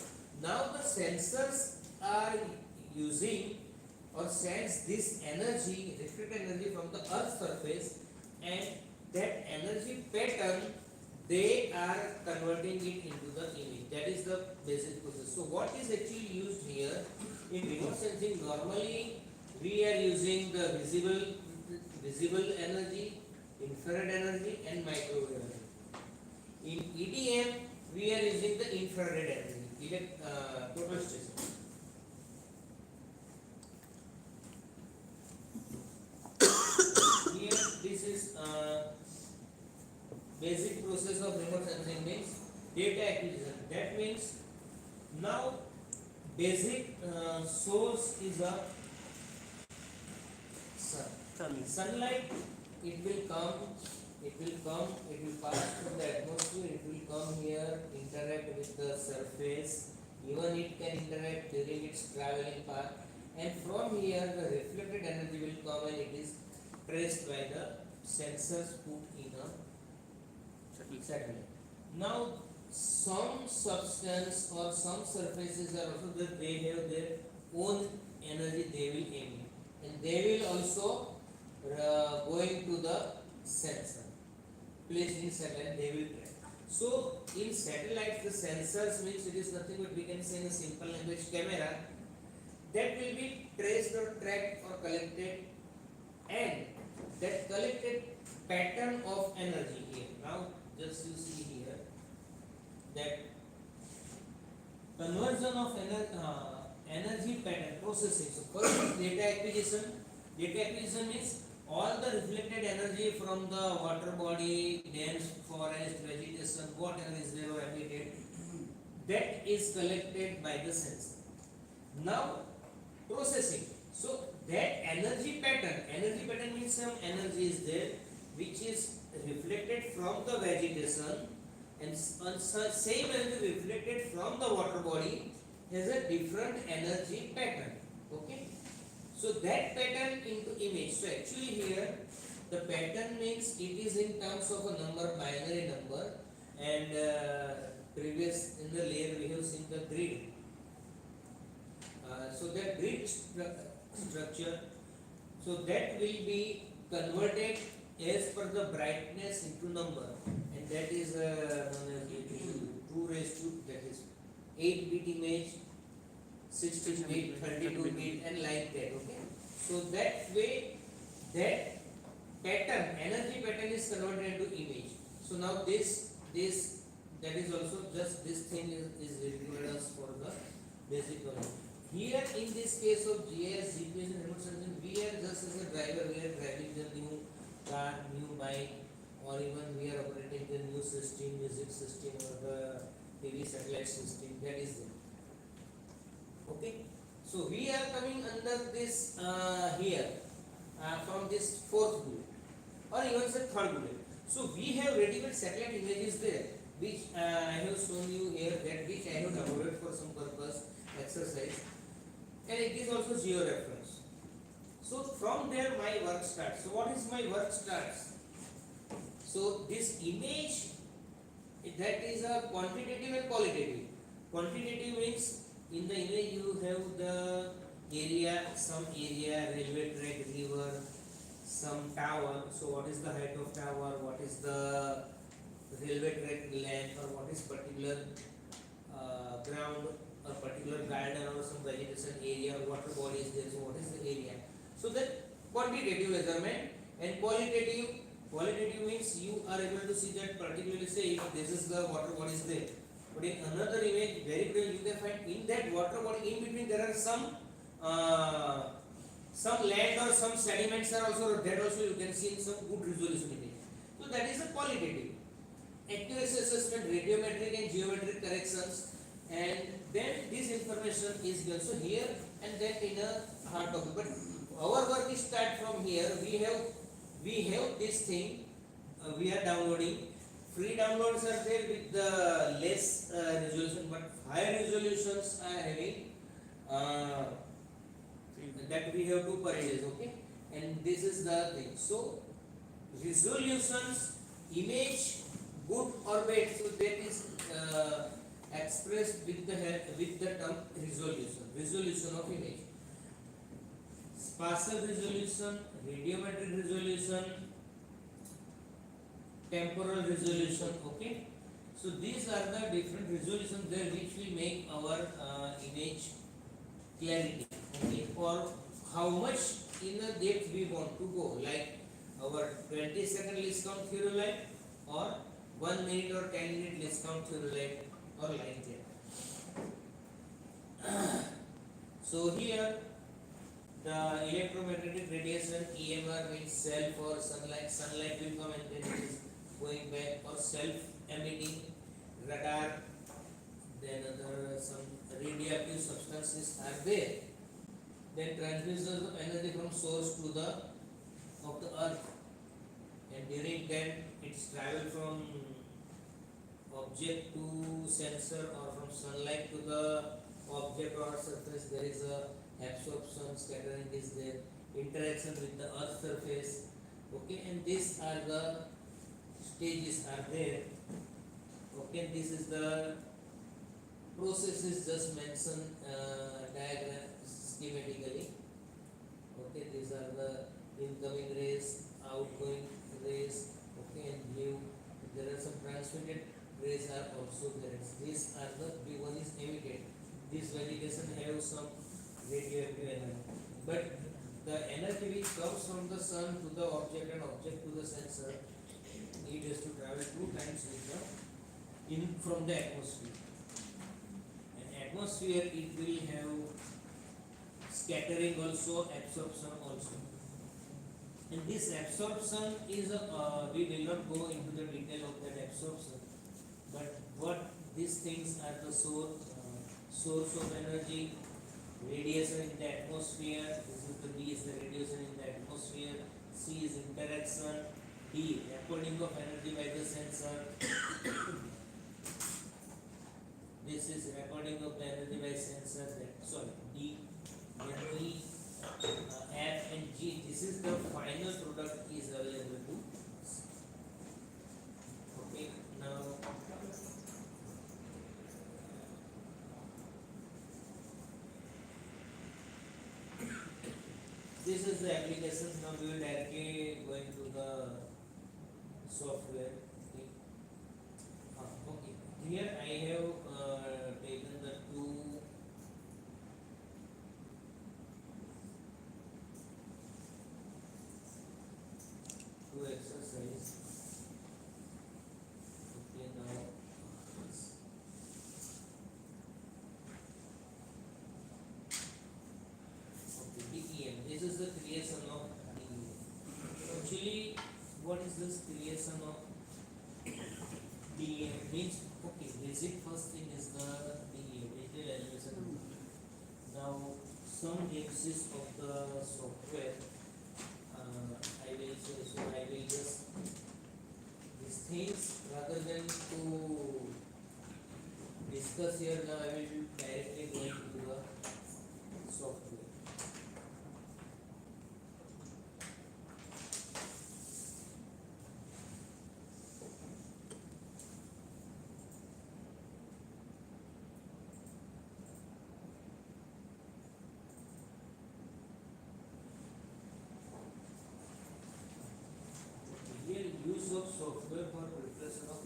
now the sensors are using or sense this energy, reflected energy from the earth's surface, and that energy pattern they are converting it into the image. That is the basic process. So what is actually used here in remote sensing? Normally we are using the visible energy, infrared energy, and microwave energy. In EDM we are using the infrared energy, total station. Here this is basic process of remote sensing means data acquisition. That means now basic source is a sun. Sun. Sunlight, it will come, it will pass through the atmosphere, it will come here, interact with the surface, even it can interact during its traveling path, and from here the reflected energy will come and it is traced by the sensors put in a satellite. Now, some substance or some surfaces are also that they have their own energy they will emit, and they will also going to the sensor placed in satellite they will track. So in satellites the sensors means it is nothing but we can say in a simple language camera that will be traced or tracked or collected, and that collected pattern of energy here. Now just you see here that conversion of energy pattern processing. So first is data acquisition. Data acquisition means all the reflected energy from the water body, dense forest, vegetation, whatever is there or emitted, that is collected by the sensor. Now processing. So that energy pattern means some energy is there which is reflected from the vegetation, and same energy reflected from the water body has a different energy pattern. Okay, so that pattern into image. So actually here the pattern means it is in terms of a number, binary number, and previous in the layer we have seen the grid. So that grid structure, so that will be converted as per the brightness into number, and that is known as 2 raised to, that is 8-bit image, 16-bit, 32-bit, and like that. Okay, so that way that pattern, energy pattern is converted into image. So now this that is also just this thing is required us for the basic knowledge. Here in this case of GIS, GPS and remote sensing, we are just as a driver, we are driving the new car, new bike, or even we are operating the new system, music system, or the TV satellite system, that is there. Okay, so we are coming under this here from this fourth bullet, or even the third bullet. So we have ready-made satellite images there, which I have shown you here, that which I have downloaded for some purpose, exercise, and it is also geo-reference. So from there my work starts. So what is my work starts? So this image, that is a quantitative and qualitative. Quantitative means in the image you have the area, some area, railway track, river, some tower. So what is the height of tower, what is the railway track length, or what is particular ground or particular garden or some vegetation area or water body is there, so what is the area. So that quantitative measurement. And qualitative means you are able to see that particularly, say if this is the water body is there, but in another image very clearly you can find in that water body in between there are some land or some sediments are also, that also you can see in some good resolution image. So that is a qualitative. Accuracy assessment, radiometric and geometric corrections, and then this information is given. So here and then in a hard copy, but our work is start from here. We have this thing we are downloading. Free downloads are there with the less resolution, but higher resolutions are having that we have to purchase. Okay, and this is the thing. So resolutions, image, good or bad, so that is expressed with the term resolution of image. Spatial resolution, radiometric resolution, temporal resolution. Okay, so these are the different resolutions there which will make our image clarity. Okay, or how much in a depth we want to go, like our 20-second list count theodolite or 1 minute or 10-minute list count theodolite, or like that. So here the electromagnetic radiation, EMR means self or sunlight. Sunlight will come and then it is going back, or self emitting radar, then other some radioactive substances are there. Then transmission of energy from source to the of the earth, and during that it's travel from object to sensor or from sunlight to the object or surface. There is a absorption, scattering is there, interaction with the earth surface. Okay, and these are the stages are there. Okay, this is the process is just mentioned diagram schematically. Okay, these are the incoming rays, outgoing rays. Okay, and blue. There are some transmitted rays are also there. These are the blue one is emitted. This vegetation have some radioactive energy, but the energy which comes from the sun to the object and object to the sensor, it has to travel 2 times with the in from the atmosphere. And atmosphere it will have scattering also, absorption also. And this absorption is we will not go into the detail of that absorption, but what these things are the source of energy, radiation in the atmosphere. This is the B is the radiation in the atmosphere. C is interaction. D recording of energy by the sensor. This is recording of the energy by sensor. D. Then E, F and G. This is the final product is available to us. Okay, now this is the application. Now we will directly go into the software. Okay. Okay. Here I have taken the two exercise. Okay, now okay, DEM. This is the creation of DEM. Actually, what is this creation of DEM? Means okay, basic first thing is the DEM, digital elevation. Now some uses of the software. I will say so. I will just these things rather than to discuss here. Now I will directly go into the software. Here use of software for preparation of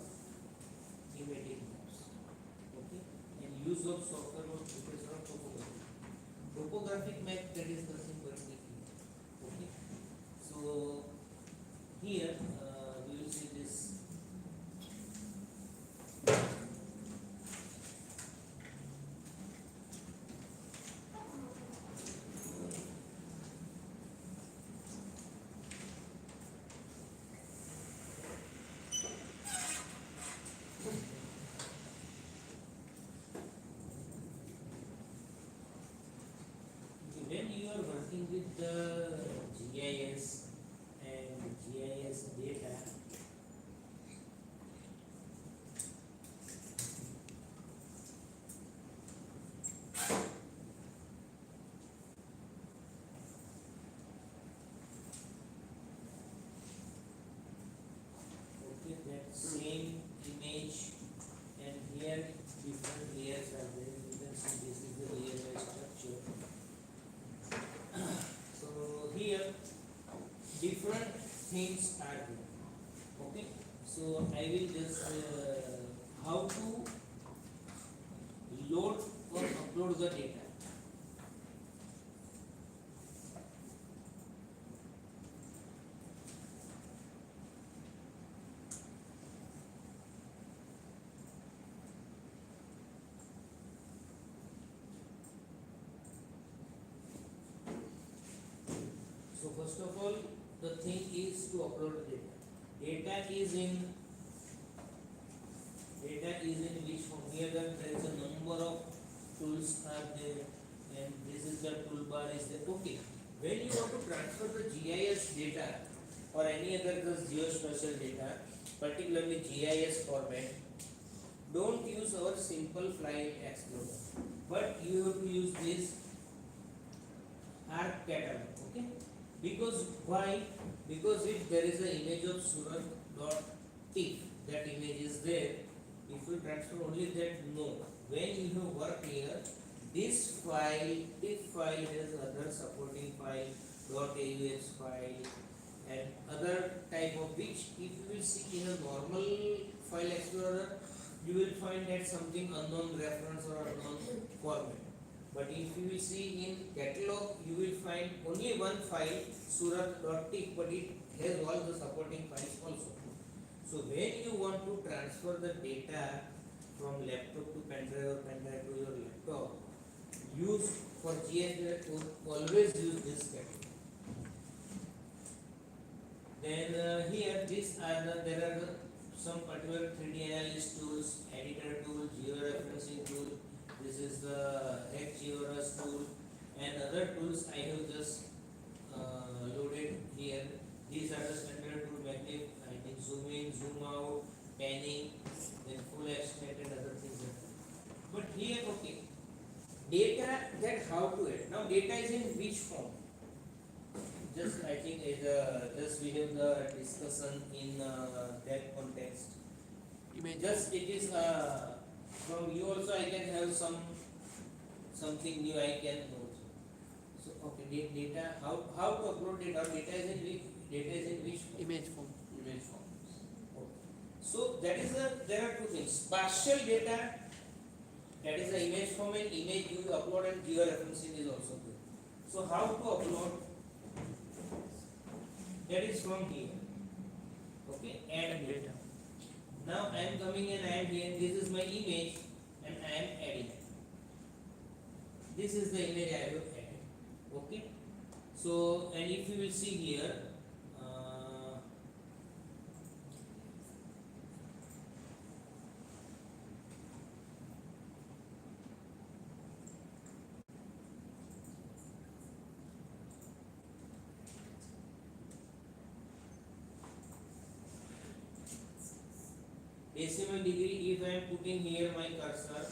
thematic maps. Okay, and use of software for preparation of topography. Topographic map, that is nothing but the key. Okay, so here we will see this. When you are working with the GIS and GIS data, okay, that same image, and here different layers are there. You can see this is the layer by structure. So here different things are there. Okay, so I will just how to load or upload the data. So first of all, the thing is to upload the data. Data is in which form? Here there is a number of tools are there, and this is the toolbar is there. Okay, when you want to transfer the GIS data, or any other geospatial data, particularly GIS format, don't use our simple file explorer, but you have to use this arc catalog. Okay, because why? Because if there is an image of Surat dot TIFF, that image is there. If you transfer only that, no. When you have work here, this file TIFF file has other supporting file, .aux file, and other type of which if you will see in a normal file explorer, you will find that something unknown reference or unknown format. But if you will see in catalog, you will find only one file, surat.tick, but it has all the supporting files also. So when you want to transfer the data from laptop to pen drive or pen drive to your laptop, use for GIS always use this catalog. Then here there are some particular 3D analysis tools, editor tool, georeferencing tool. This is the XGeoRes tool, and other tools I have just loaded here. These are the standard tool: magnifying, zoom in, zoom out, panning, then full extent and other things. But here, okay, data, that how to add. Now data is in which form? Just I think just we have the discussion in that context. Image. Just it is from you also I can have something new I can know. So okay, data, how to upload data? Data is in which form? Image form. Image form. Okay. So that is there are two things. Spatial data, that is the image form, and image you upload, and georeferencing is also good. So how to upload? That is from here. Okay, add data. Now I am coming and I am here. This is my image and I am adding. This is the image I have added. Okay. So and if you will see here, decimal degree, if I am putting here my cursor,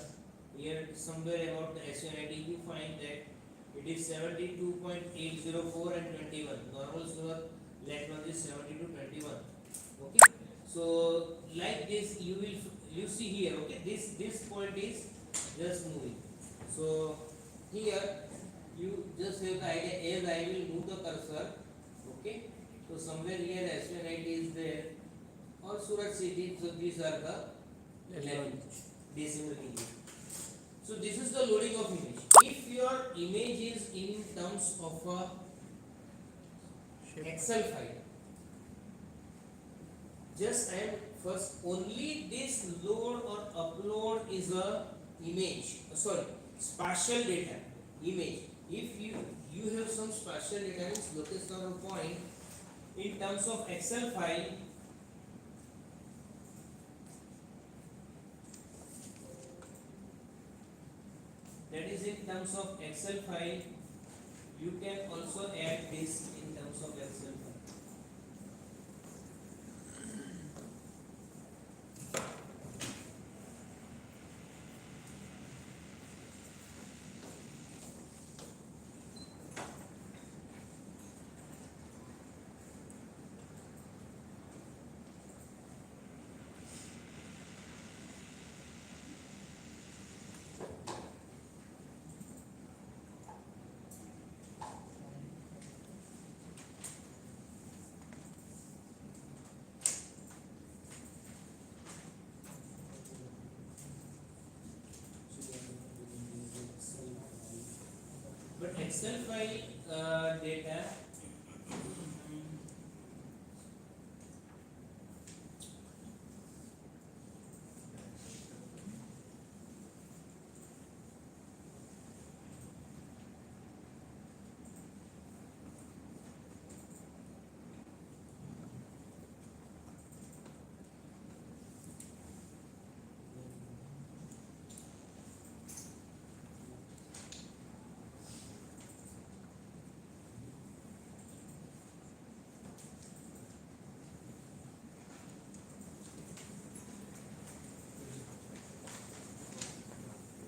here somewhere about the SUNIT, you find that it is 72.804 and 21. Normal Surat lat is 72.21. Okay. So like this, you see here. Okay, this point is just moving. So here you just have the idea as I will move the cursor. Okay. So somewhere here SUNIT is there, or Surat city. So these are the 11 decimal degree. So this is the loading of image. If your image is in terms of a Excel file, just I am first only this load or upload is a image. Spatial data image. If you have some spatial data, means location of a point in terms of Excel file. That is in terms of Excel file. You can also add this in terms of Excel file. But Excel file data,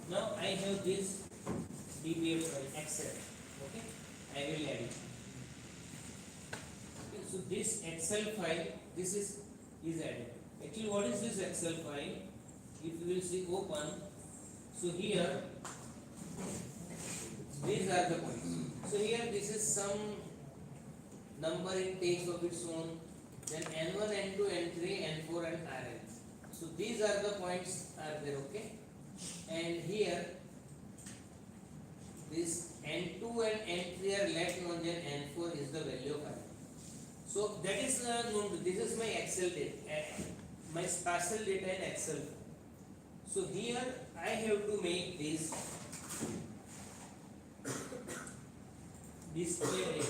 Now I have this DBF file Excel. Okay, I will add it. Okay, so this Excel file, this is added. Actually, what is this Excel file? If you will see open, so here these are the points. So here this is some number in takes of its own. Then N1, N2, N3, N4 and Rn. So these are the points are there. Okay, and here this N2 and N3 are left known, then N4 is the value of I. So that is known to, this is my Excel data, my spatial data in Excel. So here I have to make this display data.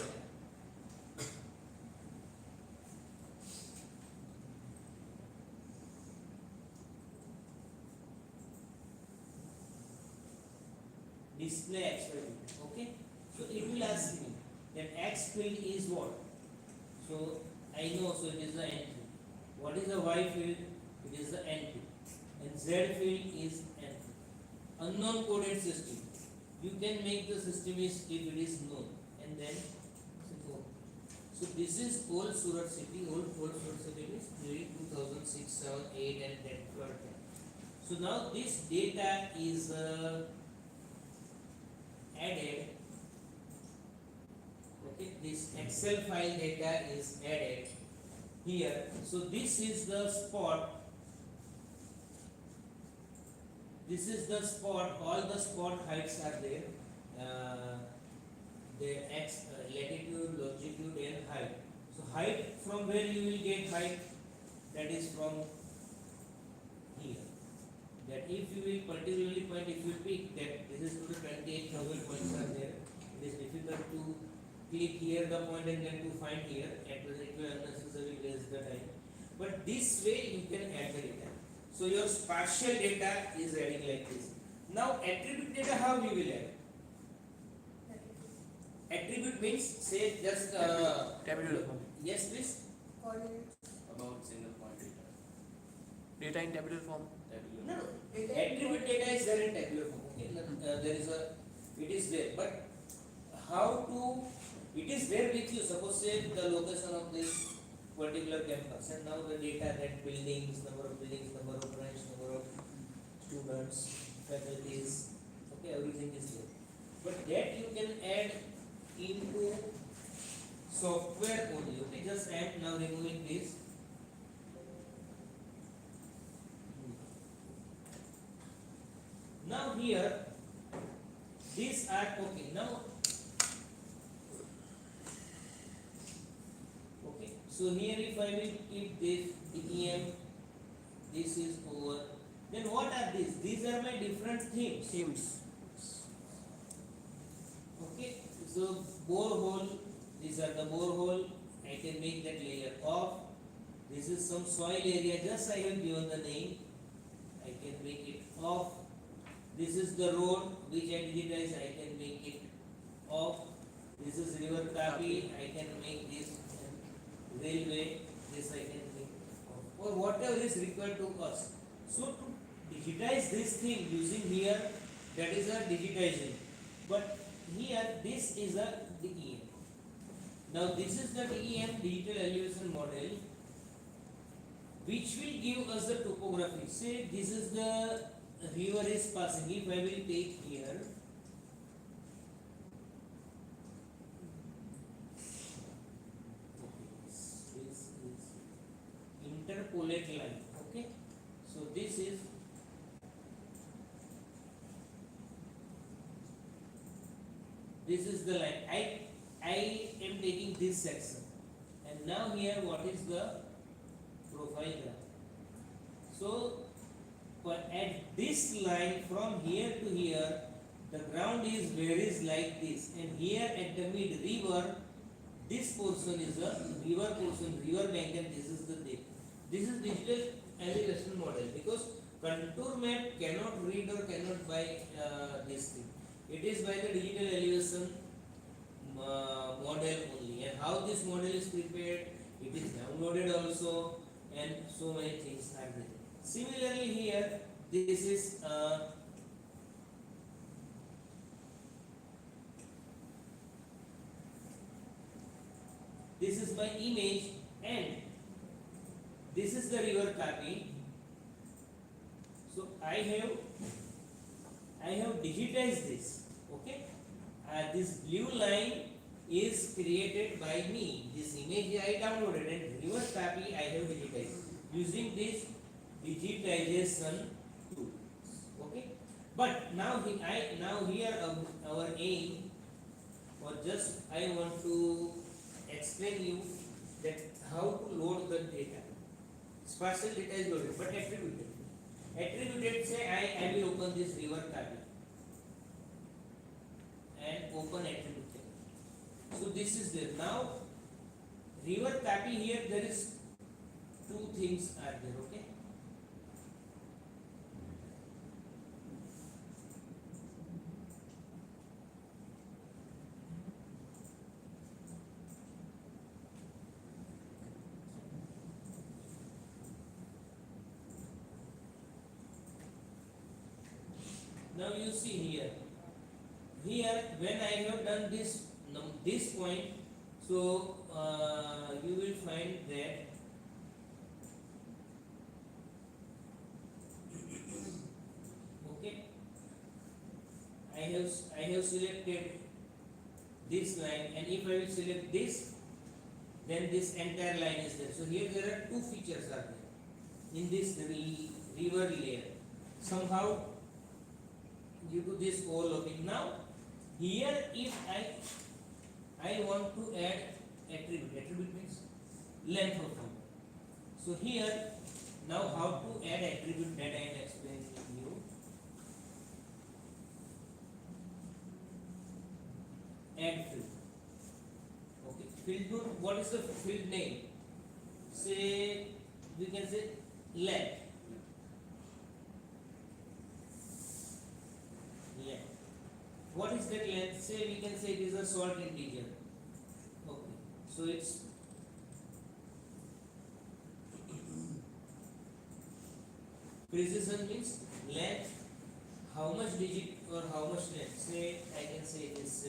Display X field. Okay, so it will ask me that X field is what. So I know, so it is the N3. What is the Y field? It is the N2. And Z field is N3. Unknown coded system. You can make the system is if it is known, and then so this is old Surat city. Old Surat city is 2006, 7, 8 and 10, 12, 10. So now this data is added. Okay, this Excel file data is added here. So this is the spot. This is the spot. All the spot heights are there. Their x latitude, longitude, and height. So height, from where you will get height? That is from here. That if you will particularly point, if you pick that this is to the 28,000 points are there, it is difficult to click here the point and then to find here. At present it will unnecessarily waste the time. But this way you can add the data. So your spatial data is adding like this. Now attribute data, how we will add? Attribute means say just Tabular form. yes please. Coordinates. About single point data. Data in tabular form. No, attribute data is there in tabular form. Okay, there is a, it is there, but how to, it is there with you. Suppose say the location of this particular campus, and now the data, that buildings, number of branch, number of students, faculties, okay, everything is there. But that you can add into software only. Okay, just I am now removing this. Now here these are okay. Now okay. So here if I will keep this EM, this is over. Then what are these? These are my different themes. Themes. Okay. So borehole. These are the borehole. I can make that layer off. This is some soil area. Just I have given the name. I can make it off. This is the road which I digitize. I can make it off. This is river Tapi. I can make this railway. This I can make off. Or whatever is required to us. So to digitize this thing using here, that is a digitizing. But here this is a DEM. Now this is the DEM, digital elevation model, which will give us the topography. Say this is the river is passing. If I will take here, this is interpolate line. Okay, so this is the line. I am taking this section, and now here what is the profile graph? So but at this line from here to here, the ground is varies like this, and here at the mid river, this portion is a river portion, river bank, and this is the depth. This is digital elevation model, because contour map cannot read or cannot buy this thing. It is by the digital elevation model only. And how this model is prepared, it is downloaded also, and so many things are there. Similarly here, this is this is my image, and this is the river Tapi. So I have digitized this. Okay, this blue line is created by me. This image I downloaded, and river Tapi I have digitized using this digitization tool. Okay, but now here our aim, or just I want to explain you that how to load the data. Spatial data is loaded, but attributed. Attributed, say I will open this river Tapi and open attributed. So this is there. Now river Tapi, here there is two things are there. Okay. Now you see here when I have done this point, so you will find that okay, I have selected this line, and if I will select this, then this entire line is there. So here there are two features are there in this river layer. Somehow due to this overlapping. Now here if I want to add attribute means length of number. So here now how to add attribute, that I am explaining you. Add field. Okay, field name. What is the field name? Say we can say length. What is that length? Say we can say it is a short integer. Okay, so it's precision means length, how much digit or how much length. Say I can say it is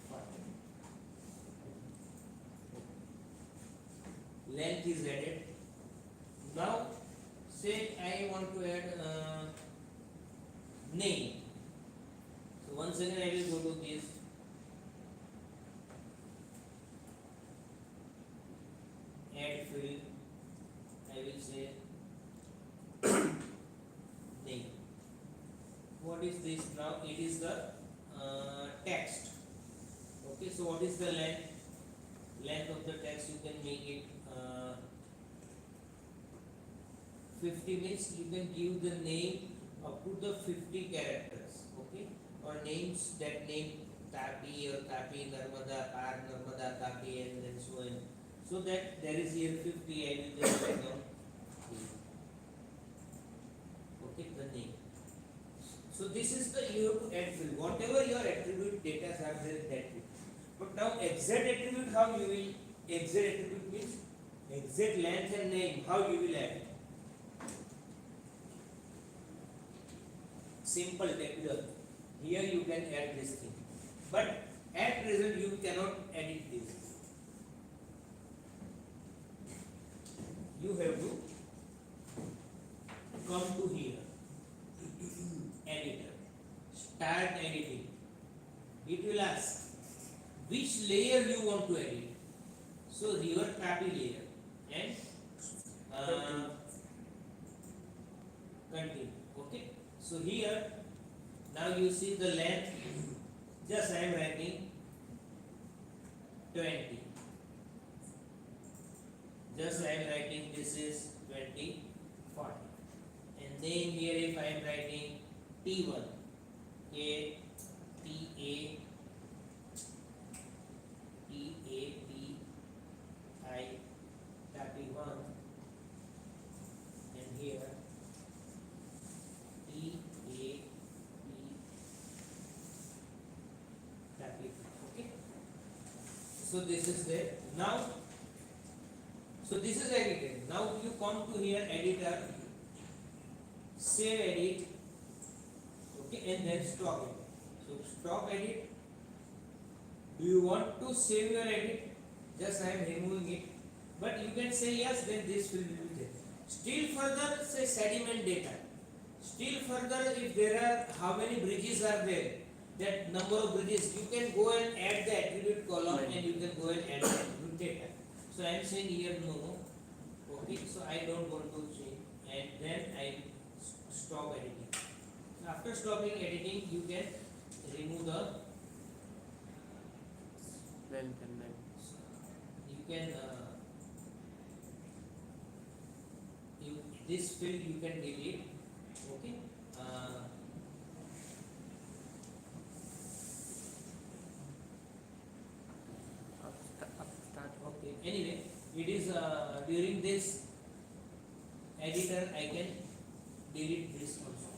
5. Length is added. Now say I want to add name. So once again I will go to this add field. I will say name. What is this now? It is the text. Okay, so what is the length? Length of the text, you can make it 50 means you can give the name up to the 50 characters. Okay, or names that name Tapi or Tapi Narmada, Par Narmada Tapi, and then so on. So that there is here 50, I will just write down. Okay, the name. So this is the you have to add field. Whatever your attribute data are there, that field. But now exact attribute, how you will exact attribute means exact length and name, how you will add. Simple tabular. Here you can add this thing, but at present you cannot edit this. You have to come to here, editor, start editing. It will ask which layer you want to edit. So river Tapi layer and continue. Okay. So here now you see the length. Just I am writing 20. Just I am writing this is 25. And then here if I am writing T1, A T A T A P I Tapi 1, and here T A P Tapi. Okay. So this is there now. So this is edited. Now you come to here, editor, save edit, okay, and then stop it. So stop edit, Do you want to save your edit? Just I am removing it. But you can say yes, then this will be there. Still further, say sediment data. Still further, if there are how many bridges are there, that number of bridges, you can go and add the attribute column and you can go and add the attribute data. So I am saying here no. Okay, so I don't want to change, and then I stop editing. After stopping editing, you can remove the. Length and then. You can this field you can delete. Okay. Start. Okay. Anyway, it is during this editor I can delete this also.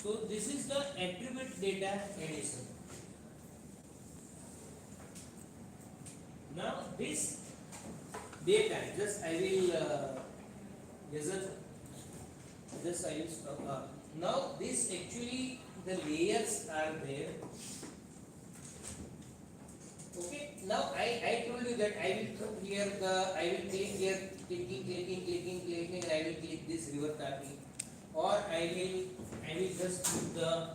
So this is the attribute data addition. Now this data, just I will just I will stop. Now this actually the layers are there. Okay. Now I told you that I will come here I will click here clicking and I will click this river tapping, or I will just put the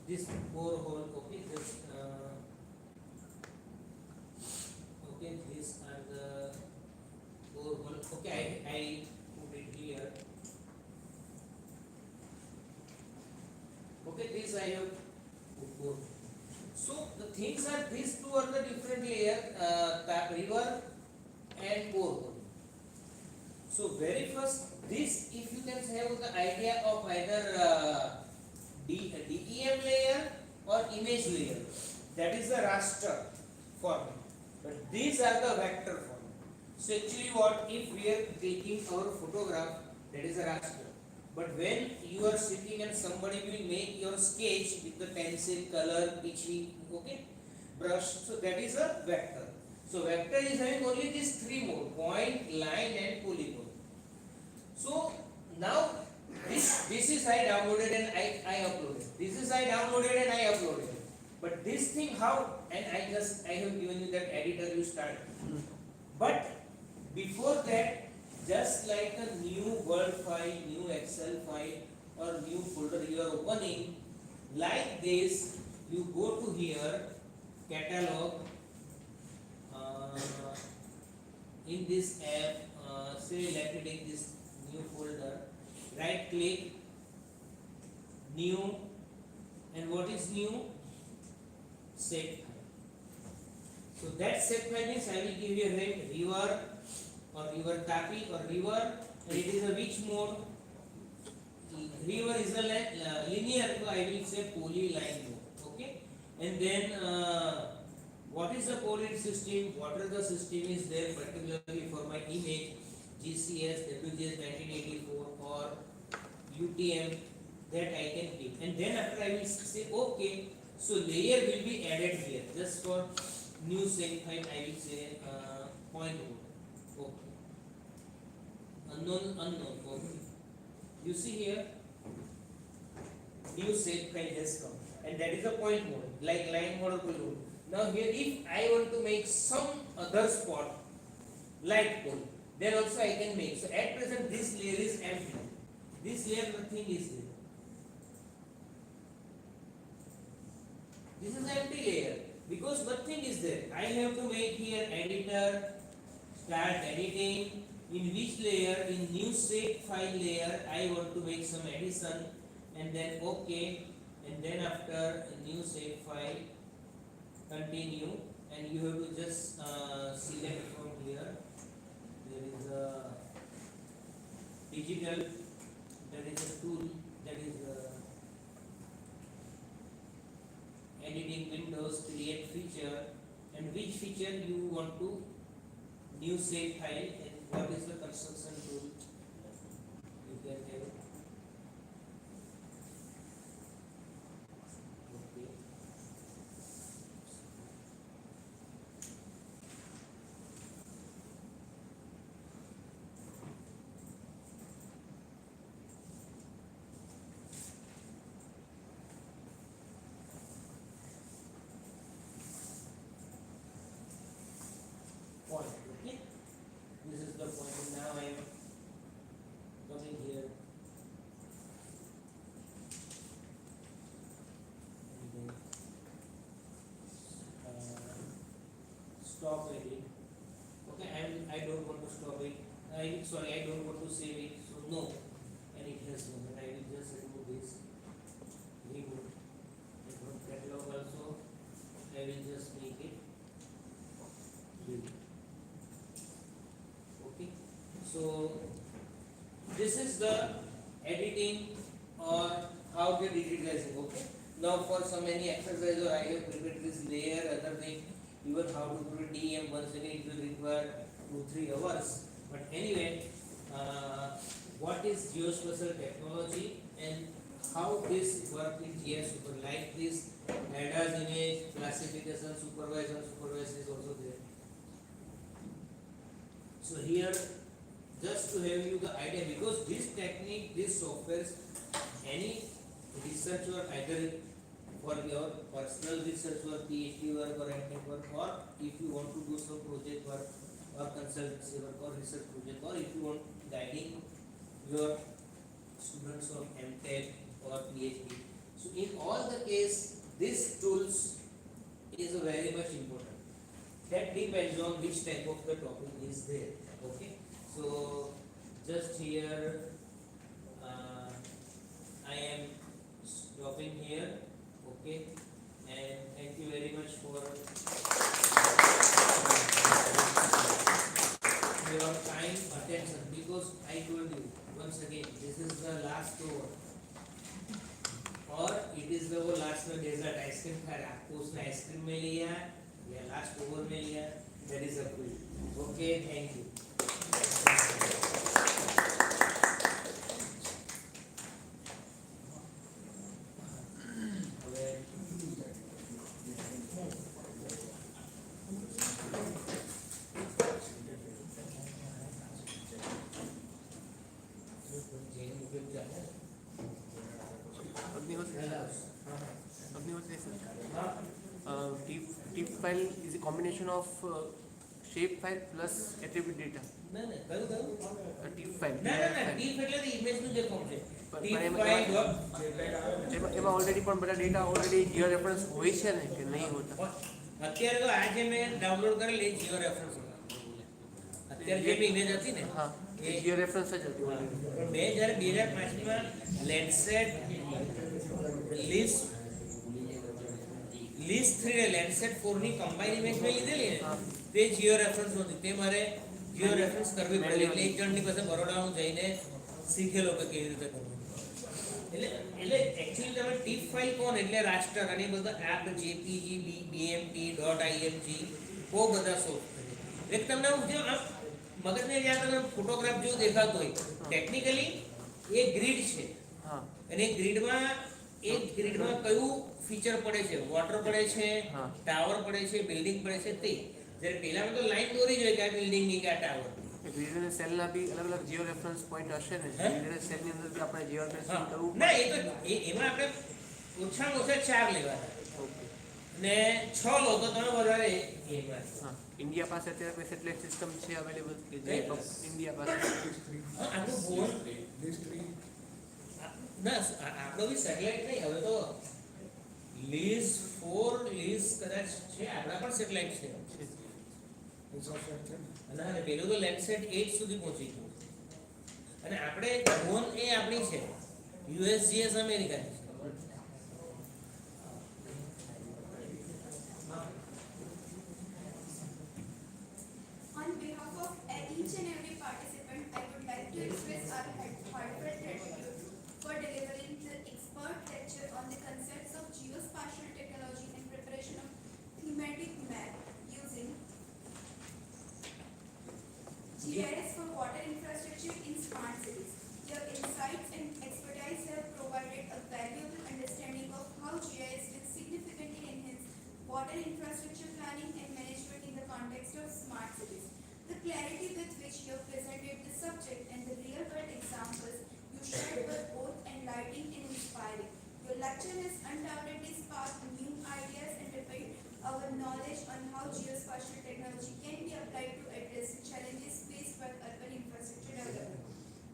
this borehole. Okay, just okay, these are the borehole. Okay, I put it here. Okay, this I have put borehole. So the things are, these two are the different layer, river and borehole. So very first, this if you can have the idea of either DEM layer or image layer, that is the raster format, but these are the vector format. So actually what if we are taking our photograph, that is a raster, but when you are sitting and somebody will make your sketch with the pencil, color, pitchy, okay, brush, so that is a vector. So vector is having only these three mode: point, line and polygon. So now this is I downloaded and I uploaded. This is I downloaded and I uploaded. But this thing how, and I have given you that editor you start. But before that, just like a new Word file, new Excel file or new folder you are opening, like this, you go to here, catalog, in this app, say let me take this new folder, right click, new, and what is new? Set file. So that set file means I will give you a name, river or river tapi or river, and it is a which mode? River is a linear, so I will say polyline mode. Okay, and then what is the coordinate system? What are the system is there particularly for my image? GCS, WGS 1984 or UTM, that I can click, and then after I will say okay. So layer will be added here. Just for new save file, I will say point mode. Okay. Unknown. Okay. You see here, new save file has come, and that is a point mode, like line mode or polygon. Now here, if I want to make some other spot, like pole, then also I can make. So at present this layer is empty. This layer nothing is there. This is empty layer because nothing is there. I have to make here editor, start editing. In which layer? In new shape file layer, I want to make some addition, and then okay, and then after new shape file, continue, and you have to just select from here. There is a digital, there is a tool, that is editing windows, create feature, and which feature you want to new save file, and what is the construction tool you can have. Okay. stop edit. Okay, I don't want to stop it. I don't want to save it. So no, and it has no. And I will just remove this. Remove. And from catalog also, I will just make it remove. Okay. So this is the editing or how we are digitizing. Okay. Now for some any exercise or I have prepared this layer, other thing, even how to do a DM once again it will require 2-3 hours. But anyway, what is geospatial technology and how this work in GIS super like this ADAS image classification supervised is also there. So here just to have you the idea, because this technique, this software, any researcher either for your personal research work, PhD work or MTech work, or if you want to do some project work or consultancy work or research project, or if you want guiding your students of MTech or PhD. So in all the case, this tools is very much important. That depends on which type of the topic is there. Okay. So just here I am stopping here. Okay, and thank you very much for your kind attention, because I told you once again this is the last over और it is the वो last में desert ice cream खा रहा आपको उसने ice cream में लिया या लास्ट ओवर में लिया, that is up to you. Okay, thank you. TIFF file is a combination of shape file plus attribute data. ના ના કયું કયું TIFF file. ના ના ના ટીફ એટલે તો ઇમેજ નું જે ફોર્મ છે પણ ટીફ એમાં- ફાઇલ એમાં ઓલરેડી પણ બધા ડેટા ઓલરેડી જીઓ રેફરન્સ હોય છે ને કે નહીં હોતા? અત્યારે તો આજે મેં ડાઉનલોડ કરેલી જીઓ રેફરન્સ અત્યારે જે ઇમેજ હતી ને હા, એ જીઓ રેફરન્સ જ હતી already. પણ મેં જ્યારે 2005 માં લેન્ડસેટ લિસ્ટ 3 ને લેન્ડસેટ 4 ની કમ્બાઈન ઇમેજ મેં લીધેલી ને તે જીઓ રેફરન્સ નહોતી, તે મારે જીઓ રેફરન્સ કરવી પડેલી. એટલે એક જણની પાસે બરોડા હું જઈને શીખેલો કે કેવી રીતે કરવું. એટલે એકચ્યુઅલી તમે ટીફ ફાઇલ કોણ એટલે રાષ્ટ્ર અને એ બધા એપ જેપીજી bmt.img બહુ બધા સોફ્ટવેર એક તમને હું જે મગજને જ્યાં તમે ફોટોગ્રાફ જેવું દેખાતું હોય, ટેકનિકલી એ ગ્રીડ છે. હા, અને એ ગ્રીડમાં કયું ફીચર પડે છે, વોટર પડે છે, ટાવર પડે છે, બિલ્ડિંગ પડે છે, તે જ્યારે પેલામાં તો લાઈન દોરી જોઈએ કે આ બિલ્ડિંગ ની કે આ ટાવર. ગ્રીડ અને સેલના બી અલગ અલગ જીઓ રેફરન્સ પોઈન્ટ હશે ને? ગ્રીડ અને સેલની અંદર બી આપણે જીઓ રેફરન્સ કરવું ના, એ તો એમાં આપણે ઓછામાં ઓછા 4 લેવાના ને 6 લો તો તમે વધારે એમાં. હા, ઇન્ડિયા પાસે અત્યારે કોઈ સેટેલાઇટ સિસ્ટમ છે અવેલેબલ કે જે ઇન્ડિયા પાસે? આપણું ફોન ના આપણો બી સેટેલાઇટ નહીં, હવે તો લીઝ 4 લીઝ કદાચ છે, આપણા પણ સેટેલાઇટ છે. અને પેલું તો લેન્ડસેટ 8 સુધી પહોંચી ગયું. અને આપણે ફોન એ આપણી છે, યુએસજીએસ અમેરિકાની છે. On behalf of each and every participant, I would like to express our heartfelt gratitude for delivering the expert lecture on the concepts of geospatial technology and preparation of thematic map using GIS for water infrastructure in smart cities. Your insights and expertise have provided a valuable understanding of how GIS will significantly enhance water infrastructure planning and management in the context of smart cities. The clarity with which you have presented the subject and the real-world examples you shared were both enlightening and inspiring. Your lecture has undoubtedly sparked new ideas and deepened our knowledge on how geospatial technology can be applied to address the challenges faced by urban infrastructure development.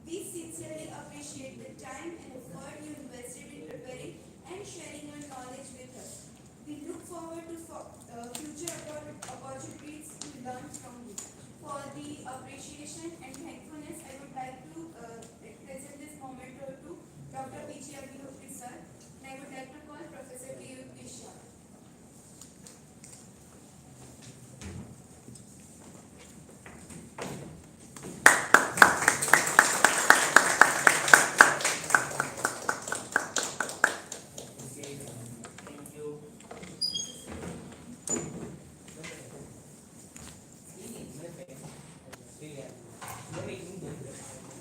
We sincerely appreciate the time and effort you invested in preparing and sharing your knowledge with us. We look forward to future opportunities We are taking the